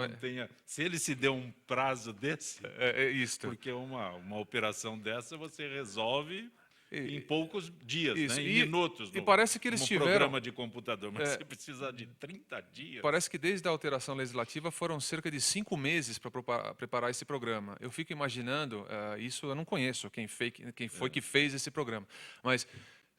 Speaker 1: Se ele se deu um prazo desse,
Speaker 2: isto.
Speaker 1: Porque uma operação dessa você resolve em poucos dias,
Speaker 2: isso.
Speaker 1: Né? Em minutos.
Speaker 2: E parece que eles tiveram
Speaker 1: programa de computador, mas você precisa de 30 dias.
Speaker 2: Parece que desde a alteração legislativa foram cerca de 5 meses para preparar esse programa. Eu fico imaginando, isso eu não conheço quem foi que fez esse programa, mas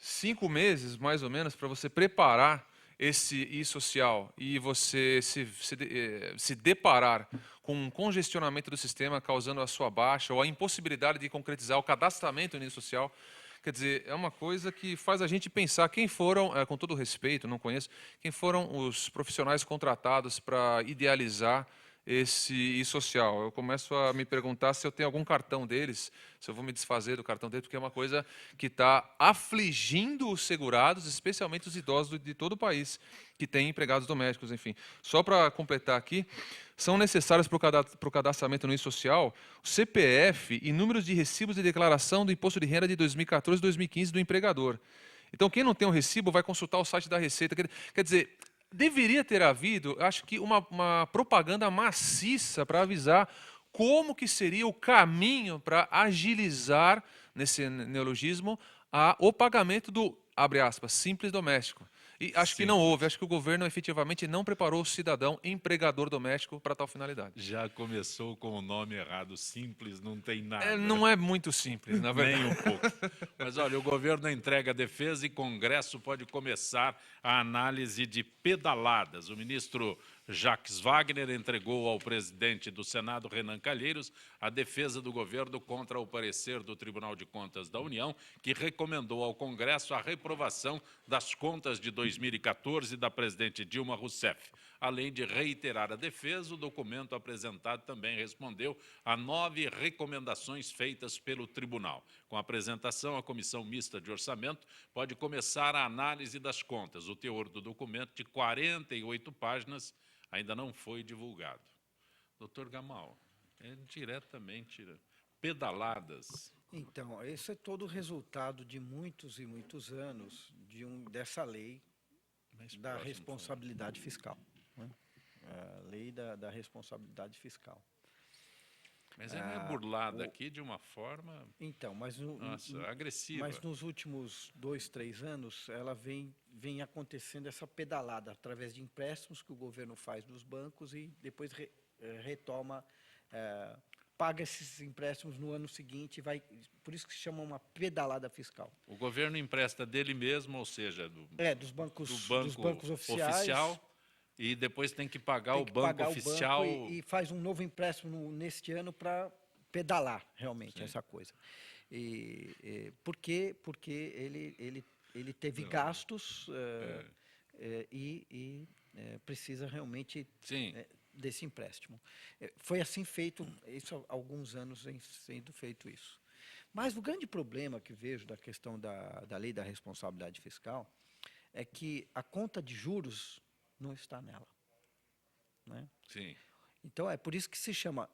Speaker 2: 5 meses, mais ou menos, para você preparar esse e-social e você se deparar com um congestionamento do sistema causando a sua baixa ou a impossibilidade de concretizar o cadastramento no e-social, quer dizer, é uma coisa que faz a gente pensar quem foram, com todo respeito, não conheço, quem foram os profissionais contratados para idealizar esse e-social. Eu começo a me perguntar se eu tenho algum cartão deles, se eu vou me desfazer do cartão deles, porque é uma coisa que está afligindo os segurados, especialmente os idosos de todo o país, que têm empregados domésticos, enfim. Só para completar aqui, são necessários para o cadastramento no e-social o CPF e números de recibos de declaração do imposto de renda de 2014 e 2015 do empregador. Então, quem não tem um recibo vai consultar o site da Receita. Quer dizer, deveria ter havido, acho que, uma propaganda maciça para avisar como que seria o caminho para agilizar, nesse neologismo, o pagamento do, abre aspas, simples doméstico. E acho que não houve, acho que o governo efetivamente não preparou o cidadão empregador doméstico para tal finalidade.
Speaker 1: Já começou com o nome errado, simples, não tem nada.
Speaker 2: Não é muito simples, na verdade.
Speaker 1: Nem um pouco. Mas olha, o governo entrega a defesa e Congresso pode começar a análise de pedaladas. O ministro Jacques Wagner entregou ao presidente do Senado, Renan Calheiros, a defesa do governo contra o parecer do Tribunal de Contas da União, que recomendou ao Congresso a reprovação das contas de 2014 da presidente Dilma Rousseff. Além de reiterar a defesa, o documento apresentado também respondeu a 9 recomendações feitas pelo tribunal. Com a apresentação, a Comissão Mista de Orçamento pode começar a análise das contas. O teor do documento, de 48 páginas, ainda não foi divulgado. Doutor Gamal, diretamente, pedaladas.
Speaker 4: Então, esse é todo o resultado de muitos e muitos anos dessa lei da responsabilidade fiscal. Né? A lei da responsabilidade fiscal.
Speaker 1: Mas é burlada aqui de uma forma
Speaker 4: então,
Speaker 1: agressiva.
Speaker 4: Mas nos últimos 2, 3 anos, ela vem acontecendo essa pedalada através de empréstimos que o governo faz dos bancos e depois retoma, paga esses empréstimos no ano seguinte, por isso que se chama uma pedalada fiscal.
Speaker 1: O governo empresta dele mesmo, ou seja,
Speaker 4: dos bancos oficial,
Speaker 1: e depois tem que pagar o banco oficial.
Speaker 4: E faz um novo empréstimo neste ano para pedalar realmente essa coisa. Por quê? Porque ele teve gastos e precisa realmente desse empréstimo. Foi assim feito, isso há alguns anos vem sendo feito isso. Mas o grande problema que vejo da questão da lei da responsabilidade fiscal é que a conta de juros não está nela. Né?
Speaker 1: Sim.
Speaker 4: Então, é por isso que se chama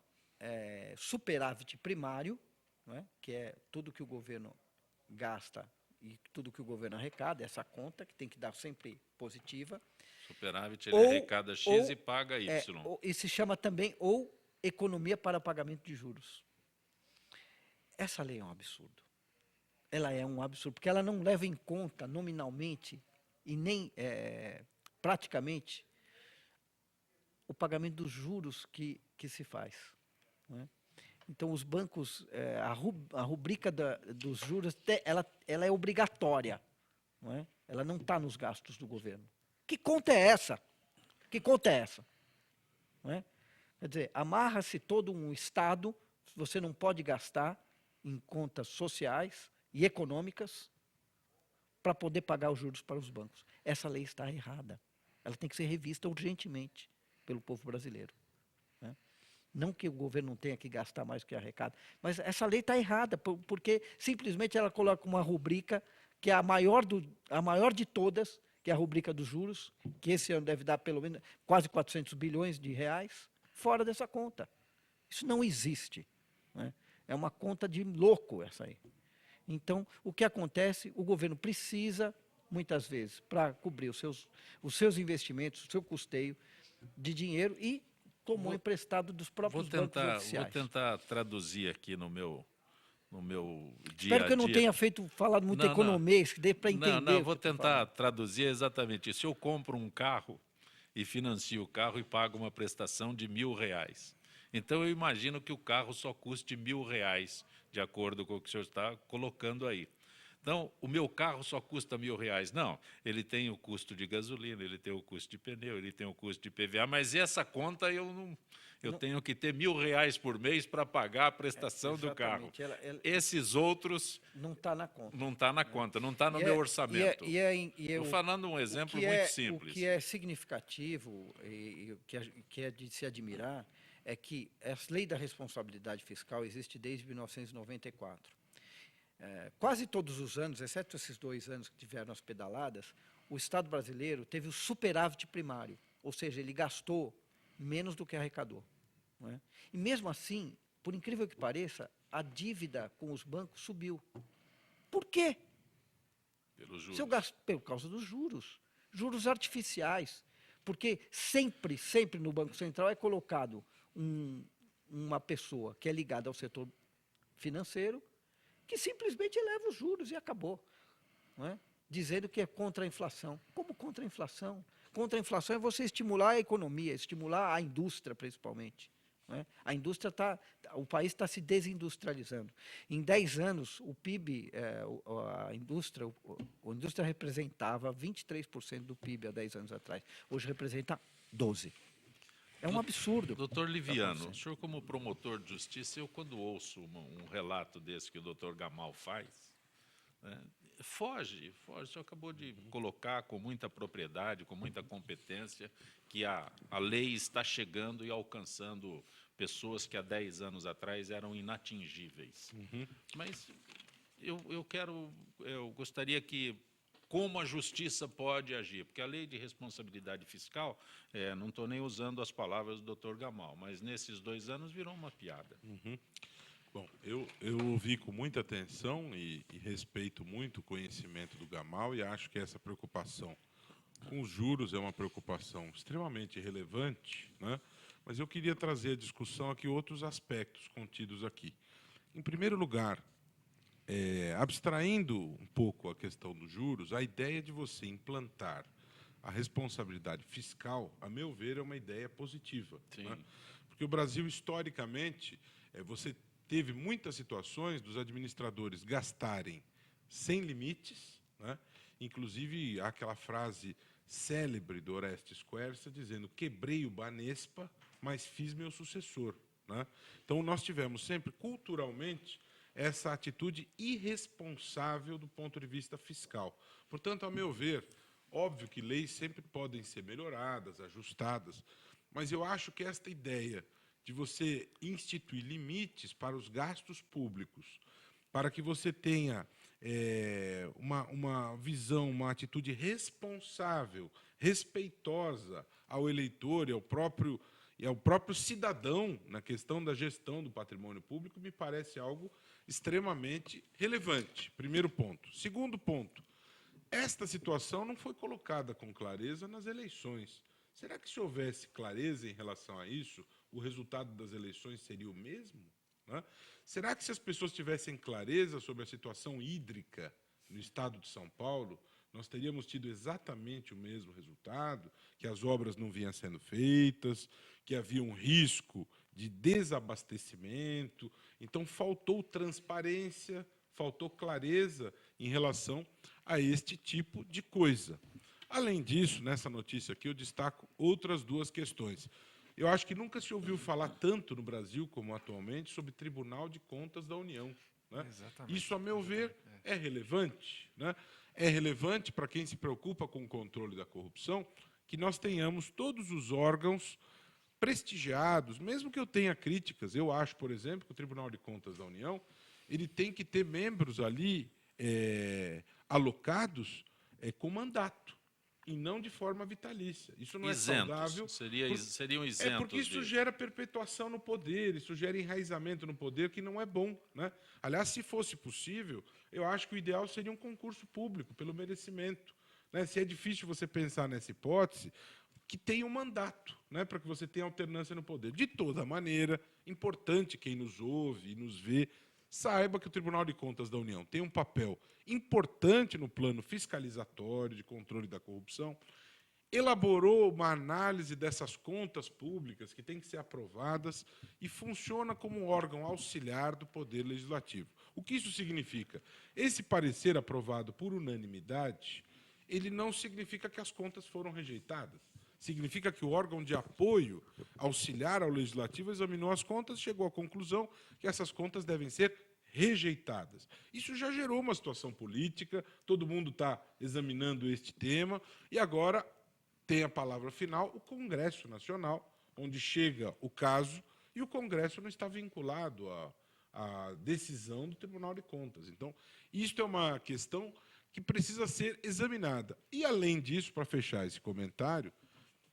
Speaker 4: superávit primário, né? Que é tudo que o governo gasta e tudo que o governo arrecada, essa conta que tem que dar sempre positiva.
Speaker 1: Superávit, ele arrecada X e paga Y.
Speaker 4: E se chama também economia para pagamento de juros. Essa lei é um absurdo. Ela é um absurdo, porque ela não leva em conta nominalmente e nem praticamente o pagamento dos juros que se faz. Né? Então, os bancos, a rubrica dos juros, ela é obrigatória. Não é? Ela não está nos gastos do governo. Que conta é essa? Que conta é essa? Não é? Quer dizer, amarra-se todo um Estado, você não pode gastar em contas sociais e econômicas para poder pagar os juros para os bancos. Essa lei está errada. Ela tem que ser revista urgentemente pelo povo brasileiro. Né? Não que o governo não tenha que gastar mais do que arrecada, mas essa lei está errada, porque simplesmente ela coloca uma rubrica que é a maior de todas, que é a rubrica dos juros, que esse ano deve dar pelo menos quase 400 bilhões de reais, fora dessa conta. Isso não existe. Né? É uma conta de louco essa aí. Então, o que acontece? O governo precisa, muitas vezes, para cobrir os seus investimentos, o seu custeio de dinheiro, e tomou emprestado dos próprios bancos oficiais.
Speaker 1: Vou tentar traduzir aqui no meu dia a dia.
Speaker 4: Espero que eu não tenha falado muito economês, que dê para entender.
Speaker 1: Não, vou tentar traduzir exatamente isso. Se eu compro um carro e financio o carro e pago uma prestação de R$1.000, então eu imagino que o carro só custe R$1.000, de acordo com o que o senhor está colocando aí. Então, o meu carro só custa R$1.000. Não, ele tem o custo de gasolina, ele tem o custo de pneu, ele tem o custo de PVA, mas essa conta eu tenho que ter R$1.000 por mês para pagar a prestação do carro. Esses outros...
Speaker 4: Não está na conta.
Speaker 1: Não está na conta, não está no meu orçamento. Estou falando um exemplo muito simples.
Speaker 4: O que é significativo e o que é de se admirar é que a lei da responsabilidade fiscal existe desde 1994. Quase todos os anos, exceto esses 2 anos que tiveram as pedaladas, o Estado brasileiro teve o superávit primário, ou seja, ele gastou menos do que arrecadou. Não é? E mesmo assim, por incrível que pareça, a dívida com os bancos subiu. Por quê?
Speaker 1: Pelos juros.
Speaker 4: Por causa dos juros. Juros artificiais. Porque sempre no Banco Central é colocado uma pessoa que é ligada ao setor financeiro que simplesmente eleva os juros e acabou. Não é? Dizendo que é contra a inflação. Como contra a inflação? Contra a inflação é você estimular a economia, estimular a indústria, principalmente. Não é? O país está se desindustrializando. Em 10 anos, o PIB, a indústria representava 23% do PIB há 10 anos atrás. Hoje representa 12%. É um absurdo.
Speaker 1: Doutor Liviano, o senhor como promotor de justiça, eu quando ouço um relato desse que o doutor Gamal faz, né, foge. O senhor acabou de colocar com muita propriedade, com muita competência, que a lei está chegando e alcançando pessoas que há 10 anos atrás eram inatingíveis. Mas eu gostaria que, como a justiça pode agir, porque a lei de responsabilidade fiscal, não estou nem usando as palavras do doutor Gamal, mas nesses 2 anos virou uma piada.
Speaker 3: Bom, eu ouvi com muita atenção e respeito muito o conhecimento do Gamal e acho que essa preocupação com os juros é uma preocupação extremamente relevante, né? Mas eu queria trazer à discussão aqui outros aspectos contidos aqui. Em primeiro lugar, abstraindo um pouco a questão dos juros, a ideia de você implantar a responsabilidade fiscal, a meu ver, é uma ideia positiva. Né? Porque o Brasil, historicamente, você teve muitas situações dos administradores gastarem sem limites, né? Inclusive aquela frase célebre do Orestes Quercia dizendo: quebrei o Banespa, mas fiz meu sucessor. Né? Então, nós tivemos sempre, culturalmente, essa atitude irresponsável do ponto de vista fiscal. Portanto, a meu ver, óbvio que leis sempre podem ser melhoradas, ajustadas, mas eu acho que esta ideia de você instituir limites para os gastos públicos, para que você tenha uma visão, uma atitude responsável, respeitosa ao eleitor e ao próprio cidadão na questão da gestão do patrimônio público, me parece algo extremamente relevante. Primeiro ponto. Segundo ponto, esta situação não foi colocada com clareza nas eleições. Será que, se houvesse clareza em relação a isso, o resultado das eleições seria o mesmo? Né? Será que, se as pessoas tivessem clareza sobre a situação hídrica no estado de São Paulo, nós teríamos tido exatamente o mesmo resultado, que as obras não vinham sendo feitas, que havia um risco de desabastecimento? Então, faltou transparência, faltou clareza em relação a este tipo de coisa. Além disso, nessa notícia aqui, eu destaco outras 2 questões. Eu acho que nunca se ouviu falar tanto no Brasil, como atualmente, sobre Tribunal de Contas da União. Né? Isso, a meu ver, é relevante. Né? É relevante para quem se preocupa com o controle da corrupção, que nós tenhamos todos os órgãos prestigiados, mesmo que eu tenha críticas. Eu acho, por exemplo, que o Tribunal de Contas da União ele tem que ter membros ali alocados com mandato, e não de forma vitalícia. Isso não
Speaker 1: isentos,
Speaker 3: é saudável.
Speaker 1: Seriam isentos.
Speaker 3: Porque isso gera perpetuação no poder, isso gera enraizamento no poder, que não é bom. Né? Aliás, se fosse possível, eu acho que o ideal seria um concurso público, pelo merecimento. Né? Se é difícil você pensar nessa hipótese, que tenha um mandato, né? Para que você tenha alternância no poder. De toda maneira, importante quem nos ouve e nos vê, saiba que o Tribunal de Contas da União tem um papel importante no plano fiscalizatório, de controle da corrupção, elaborou uma análise dessas contas públicas que têm que ser aprovadas e funciona como um órgão auxiliar do Poder Legislativo. O que isso significa? Esse parecer aprovado por unanimidade, ele não significa que as contas foram rejeitadas. Significa que o órgão de apoio auxiliar ao Legislativo examinou as contas e chegou à conclusão que essas contas devem ser rejeitadas. Isso já gerou uma situação política, todo mundo está examinando este tema, e agora tem a palavra final o Congresso Nacional, onde chega o caso, e o Congresso não está vinculado à decisão do Tribunal de Contas. Então, isto é uma questão que precisa ser examinada. E, além disso, para fechar esse comentário,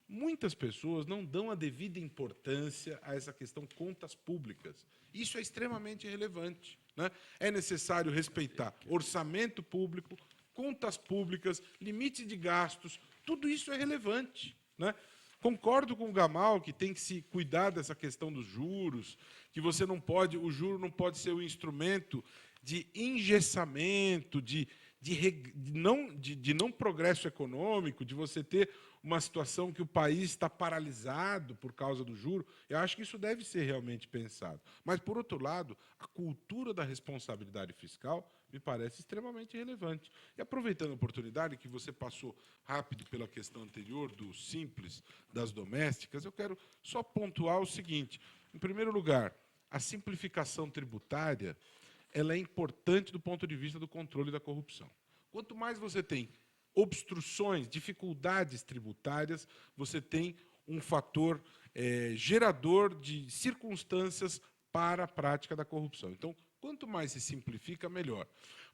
Speaker 3: muitas pessoas não dão a devida importância a essa questão contas públicas. Isso é extremamente relevante, né? É necessário respeitar orçamento público, contas públicas, limite de gastos, tudo isso é relevante, né? Concordo com o Gamal que tem que se cuidar dessa questão dos juros, que você não pode, o juro não pode ser um instrumento de engessamento, de não progresso econômico, de você ter uma situação que o país está paralisado por causa do juro. Eu acho que isso deve ser realmente pensado. Mas, por outro lado, a cultura da responsabilidade fiscal me parece extremamente relevante. E, aproveitando a oportunidade que você passou rápido pela questão anterior, do simples, das domésticas, eu quero só pontuar o seguinte. Em primeiro lugar, a simplificação tributária ela é importante do ponto de vista do controle da corrupção. Quanto mais você tem obstruções, dificuldades tributárias, você tem um fator gerador de circunstâncias para a prática da corrupção. Então, quanto mais se simplifica, melhor.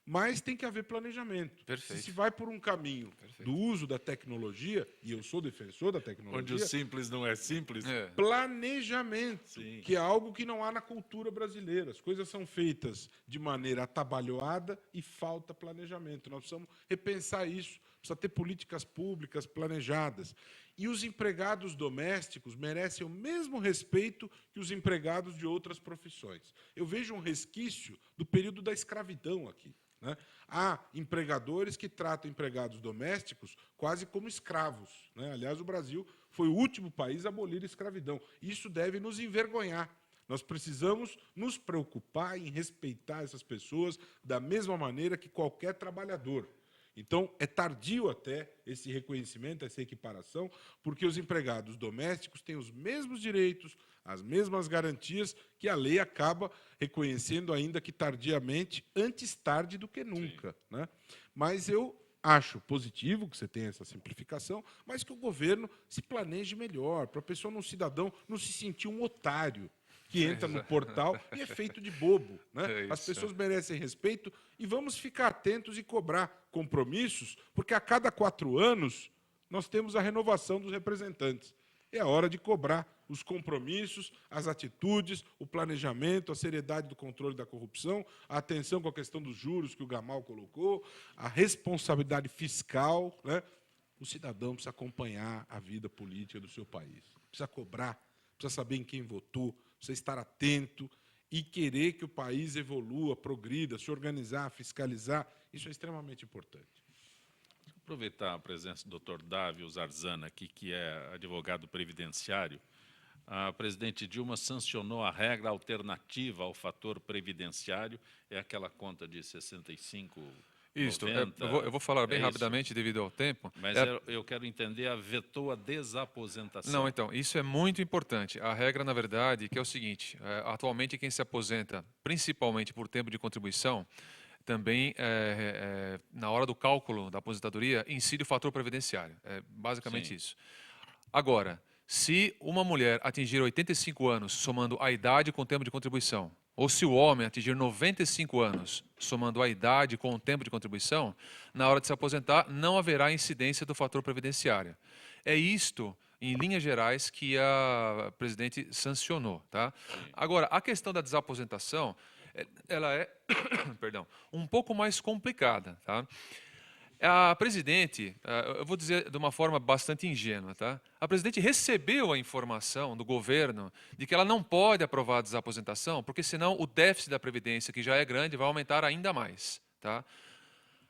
Speaker 3: Mas tem que haver planejamento.
Speaker 2: Perfeito.
Speaker 3: Se vai por um caminho do uso da tecnologia, e eu sou defensor da tecnologia...
Speaker 1: Onde o simples não é simples.
Speaker 3: Planejamento,
Speaker 1: Sim.
Speaker 3: que é algo que não há na cultura brasileira. As coisas são feitas de maneira atabalhoada e falta planejamento. Nós precisamos repensar isso. Precisa ter políticas públicas planejadas. E os empregados domésticos merecem o mesmo respeito que os empregados de outras profissões. Eu vejo um resquício do período da escravidão aqui, né? Há empregadores que tratam empregados domésticos quase como escravos, né? Aliás, o Brasil foi o último país a abolir a escravidão. Isso deve nos envergonhar. Nós precisamos nos preocupar em respeitar essas pessoas da mesma maneira que qualquer trabalhador. Então, é tardio até esse reconhecimento, essa equiparação, porque os empregados domésticos têm os mesmos direitos, as mesmas garantias que a lei acaba reconhecendo, ainda que tardiamente, antes tarde do que nunca, né? Mas eu acho positivo que você tenha essa simplificação, mas que o governo se planeje melhor, para a pessoa, um cidadão, não se sentir um otário que entra no portal e é feito de bobo, né? As pessoas merecem respeito e vamos ficar atentos e cobrar compromissos, porque a cada 4 anos nós temos a renovação dos representantes. É a hora de cobrar os compromissos, as atitudes, o planejamento, a seriedade do controle da corrupção, a atenção com a questão dos juros que o Gamal colocou, a responsabilidade fiscal, né? O cidadão precisa acompanhar a vida política do seu país, precisa cobrar, precisa saber em quem votou, precisa estar atento e querer que o país evolua, progrida, se organizar, fiscalizar. Isso é extremamente importante.
Speaker 1: Vou aproveitar a presença do Dr. Dávio Zarzana aqui, que é advogado previdenciário. A presidente Dilma sancionou a regra alternativa ao fator previdenciário, é aquela conta de 65...
Speaker 2: Isso,
Speaker 1: 90,
Speaker 2: eu vou falar bem rapidamente devido ao tempo.
Speaker 1: Mas eu quero entender, vetou a desaposentação.
Speaker 2: Não, então, isso é muito importante. A regra, na verdade, que é o seguinte, atualmente quem se aposenta, principalmente por tempo de contribuição, também, na hora do cálculo da aposentadoria, incide o fator previdenciário. É basicamente isso. Agora, se uma mulher atingir 85 anos, somando a idade com o tempo de contribuição, ou se o homem atingir 95 anos, somando a idade com o tempo de contribuição, na hora de se aposentar, não haverá incidência do fator previdenciário. É isto, em linhas gerais, que a presidente sancionou, tá? Agora, a questão da desaposentação, ela é perdão, um pouco mais complicada, tá? A presidente, eu vou dizer de uma forma bastante ingênua, tá? A presidente recebeu a informação do governo de que ela não pode aprovar a desaposentação, porque senão o déficit da Previdência, que já é grande, vai aumentar ainda mais, tá?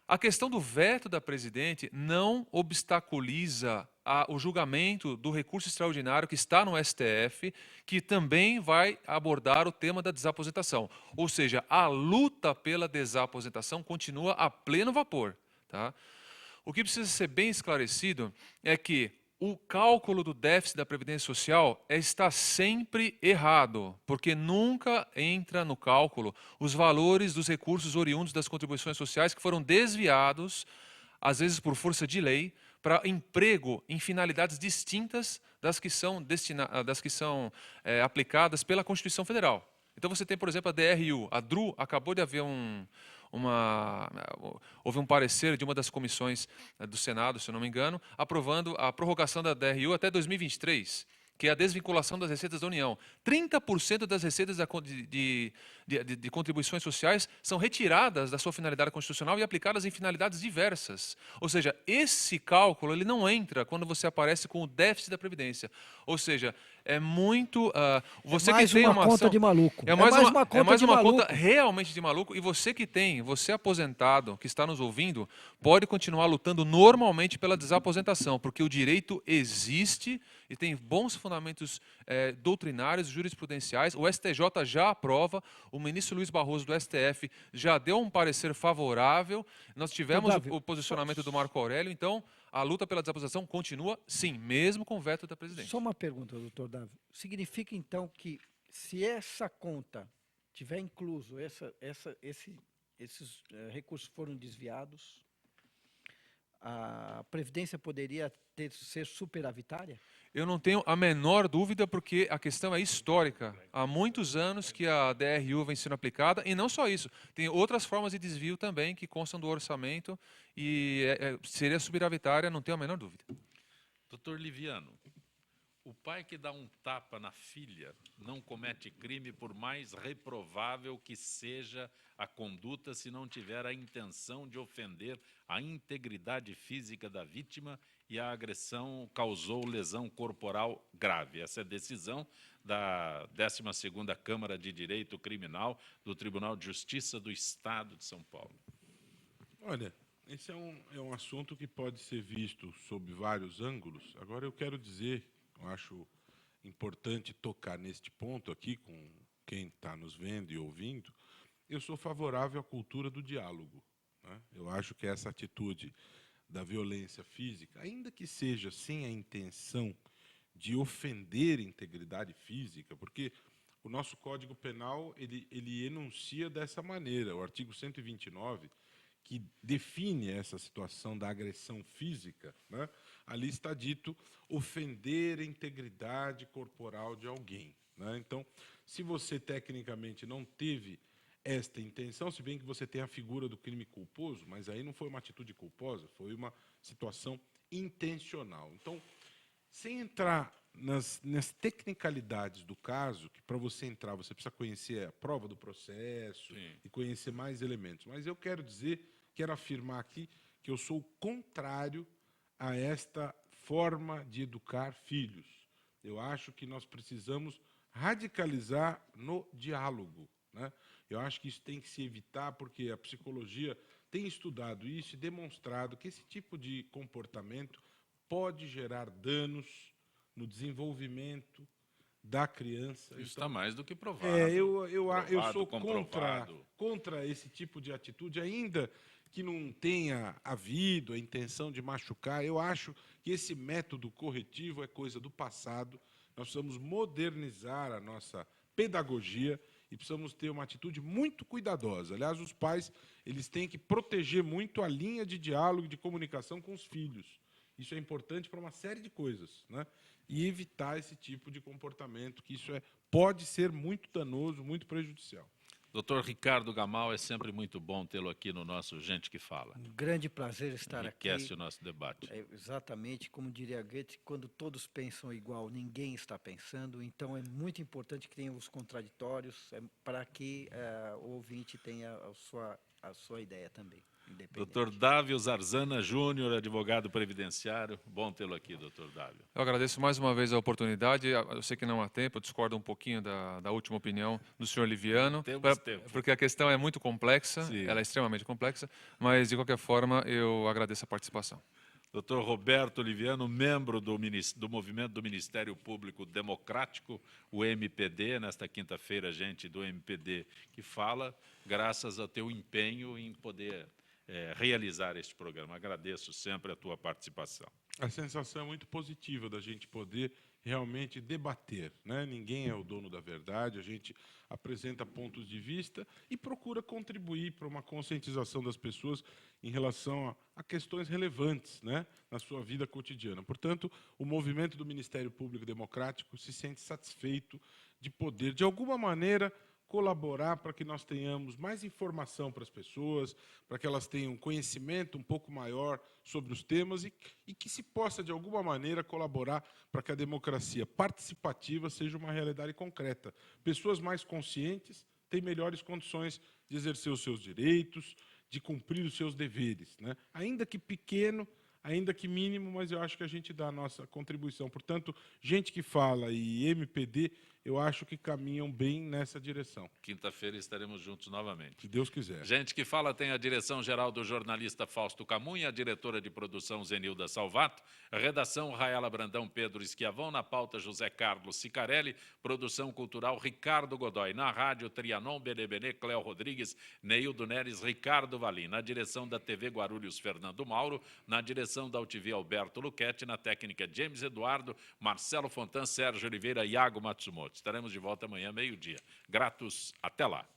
Speaker 2: A questão do veto da presidente não obstaculiza o julgamento do recurso extraordinário que está no STF, que também vai abordar o tema da desaposentação. Ou seja, a luta pela desaposentação continua a pleno vapor. Tá? O que precisa ser bem esclarecido é que o cálculo do déficit da Previdência Social está sempre errado, porque nunca entra no cálculo os valores dos recursos oriundos das contribuições sociais que foram desviados, às vezes por força de lei, para emprego em finalidades distintas das que são, aplicadas pela Constituição Federal. Então você tem, por exemplo, a DRU. A DRU acabou de haver houve um parecer de uma das comissões do Senado, se eu não me engano, aprovando a prorrogação da DRU até 2023, que é a desvinculação das receitas da União. 30% das receitas de contribuições sociais são retiradas da sua finalidade constitucional e aplicadas em finalidades diversas. Ou seja, esse cálculo ele não entra quando você aparece com o déficit da Previdência. Ou seja, é muito... você
Speaker 11: mais
Speaker 2: que tem
Speaker 11: uma conta de maluco.
Speaker 2: É mais uma conta realmente de maluco. E você aposentado, que está nos ouvindo, pode continuar lutando normalmente pela desaposentação, porque o direito existe e tem bons fundamentos doutrinários, jurisprudenciais. O STJ já aprova, o ministro Luiz Barroso do STF já deu um parecer favorável, nós tivemos o posicionamento do Marco Aurélio, então a luta pela desaposentação continua, sim, mesmo com o veto da presidente.
Speaker 11: Só uma pergunta, doutor Davi. Significa, então, que se essa conta tiver incluso, esses recursos foram desviados, a Previdência poderia ser superavitária?
Speaker 2: Eu não tenho a menor dúvida, porque a questão é histórica. Há muitos anos que a DRU vem sendo aplicada, e não só isso. Tem outras formas de desvio também que constam do orçamento, e seria superavitária, não tenho a menor dúvida.
Speaker 1: Doutor Liviano, o pai que dá um tapa na filha não comete crime, por mais reprovável que seja a conduta, se não tiver a intenção de ofender a integridade física da vítima e a agressão causou lesão corporal grave. Essa é a decisão da 12ª Câmara de Direito Criminal do Tribunal de Justiça do Estado de São Paulo.
Speaker 3: Olha, esse é um assunto que pode ser visto sob vários ângulos. Agora, eu quero dizer, eu acho importante tocar neste ponto aqui com quem está nos vendo e ouvindo, eu sou favorável à cultura do diálogo, né? Eu acho que essa atitude da violência física, ainda que seja sem a intenção de ofender a integridade física, porque o nosso Código Penal ele enuncia dessa maneira, o artigo 129, que define essa situação da agressão física, né? Ali está dito ofender a integridade corporal de alguém, né? Então, se você tecnicamente não teve esta intenção, se bem que você tem a figura do crime culposo, mas aí não foi uma atitude culposa, foi uma situação intencional. Então, sem entrar nas tecnicalidades do caso, que para você entrar você precisa conhecer a prova do processo, sim, e conhecer mais elementos, mas eu quero afirmar aqui que eu sou contrário a esta forma de educar filhos. Eu acho que nós precisamos radicalizar no diálogo, né? Eu acho que isso tem que se evitar, porque a psicologia tem estudado isso e demonstrado que esse tipo de comportamento pode gerar danos no desenvolvimento da criança.
Speaker 1: Isso está mais do que provado.
Speaker 3: Eu sou contra esse tipo de atitude, ainda que não tenha havido a intenção de machucar. Eu acho que esse método corretivo é coisa do passado. Nós precisamos modernizar a nossa pedagogia e precisamos ter uma atitude muito cuidadosa. Aliás, os pais eles têm que proteger muito a linha de diálogo e de comunicação com os filhos. Isso é importante para uma série de coisas, né? E evitar esse tipo de comportamento, que isso pode ser muito danoso, muito prejudicial.
Speaker 1: Doutor Ricardo Gamal, é sempre muito bom tê-lo aqui no nosso Gente que Fala.
Speaker 11: Um grande prazer estar aqui.
Speaker 1: Enriquece o nosso debate.
Speaker 11: Exatamente, como diria Goethe, quando todos pensam igual, ninguém está pensando. Então, é muito importante que tenham os contraditórios para que o ouvinte tenha a sua ideia também.
Speaker 4: independente.
Speaker 1: Doutor Dávio Zarzana Júnior, advogado previdenciário. Bom tê-lo aqui, doutor Dávio.
Speaker 2: Eu agradeço mais uma vez a oportunidade. Eu sei que não há tempo, eu discordo um pouquinho da última opinião do senhor Liviano,
Speaker 1: Temos tempo.
Speaker 2: porque a questão é muito complexa,
Speaker 1: Sim.
Speaker 2: ela é extremamente complexa, mas, de qualquer forma, eu agradeço a participação.
Speaker 1: Doutor Roberto Liviano, membro do movimento do Ministério Público Democrático, o MPD, nesta quinta-feira, gente do MPD que fala, graças ao teu empenho em poder realizar este programa. Agradeço sempre a tua participação.
Speaker 3: A sensação é muito positiva da gente poder realmente debater, né? Ninguém é o dono da verdade, a gente apresenta pontos de vista e procura contribuir para uma conscientização das pessoas em relação a questões relevantes, né, na sua vida cotidiana. Portanto, o movimento do Ministério Público Democrático se sente satisfeito de poder, de alguma maneira, colaborar para que nós tenhamos mais informação para as pessoas, para que elas tenham conhecimento um pouco maior sobre os temas e que se possa, de alguma maneira, colaborar para que a democracia participativa seja uma realidade concreta. Pessoas mais conscientes têm melhores condições de exercer os seus direitos, de cumprir os seus deveres, né? Ainda que pequeno, ainda que mínimo, mas eu acho que a gente dá a nossa contribuição. Portanto, gente que fala e MPD, eu acho que caminham bem nessa direção.
Speaker 1: Quinta-feira estaremos juntos novamente.
Speaker 3: Se Deus quiser.
Speaker 1: Gente que fala tem a direção-geral do jornalista Fausto Camunha, a diretora de produção Zenilda Salvato, a redação Raela Brandão, Pedro Esquiavão, na pauta José Carlos Sicarelli, produção cultural Ricardo Godoy, na rádio Trianon, Benebenê, Cléo Rodrigues, Neildo Neres, Ricardo Valim, na direção da TV Guarulhos, Fernando Mauro, na direção da UTV Alberto Luquete, na técnica James Eduardo, Marcelo Fontan, Sérgio Oliveira e Iago Matsumoto. Estaremos de volta amanhã, meio-dia. Gratos, até lá.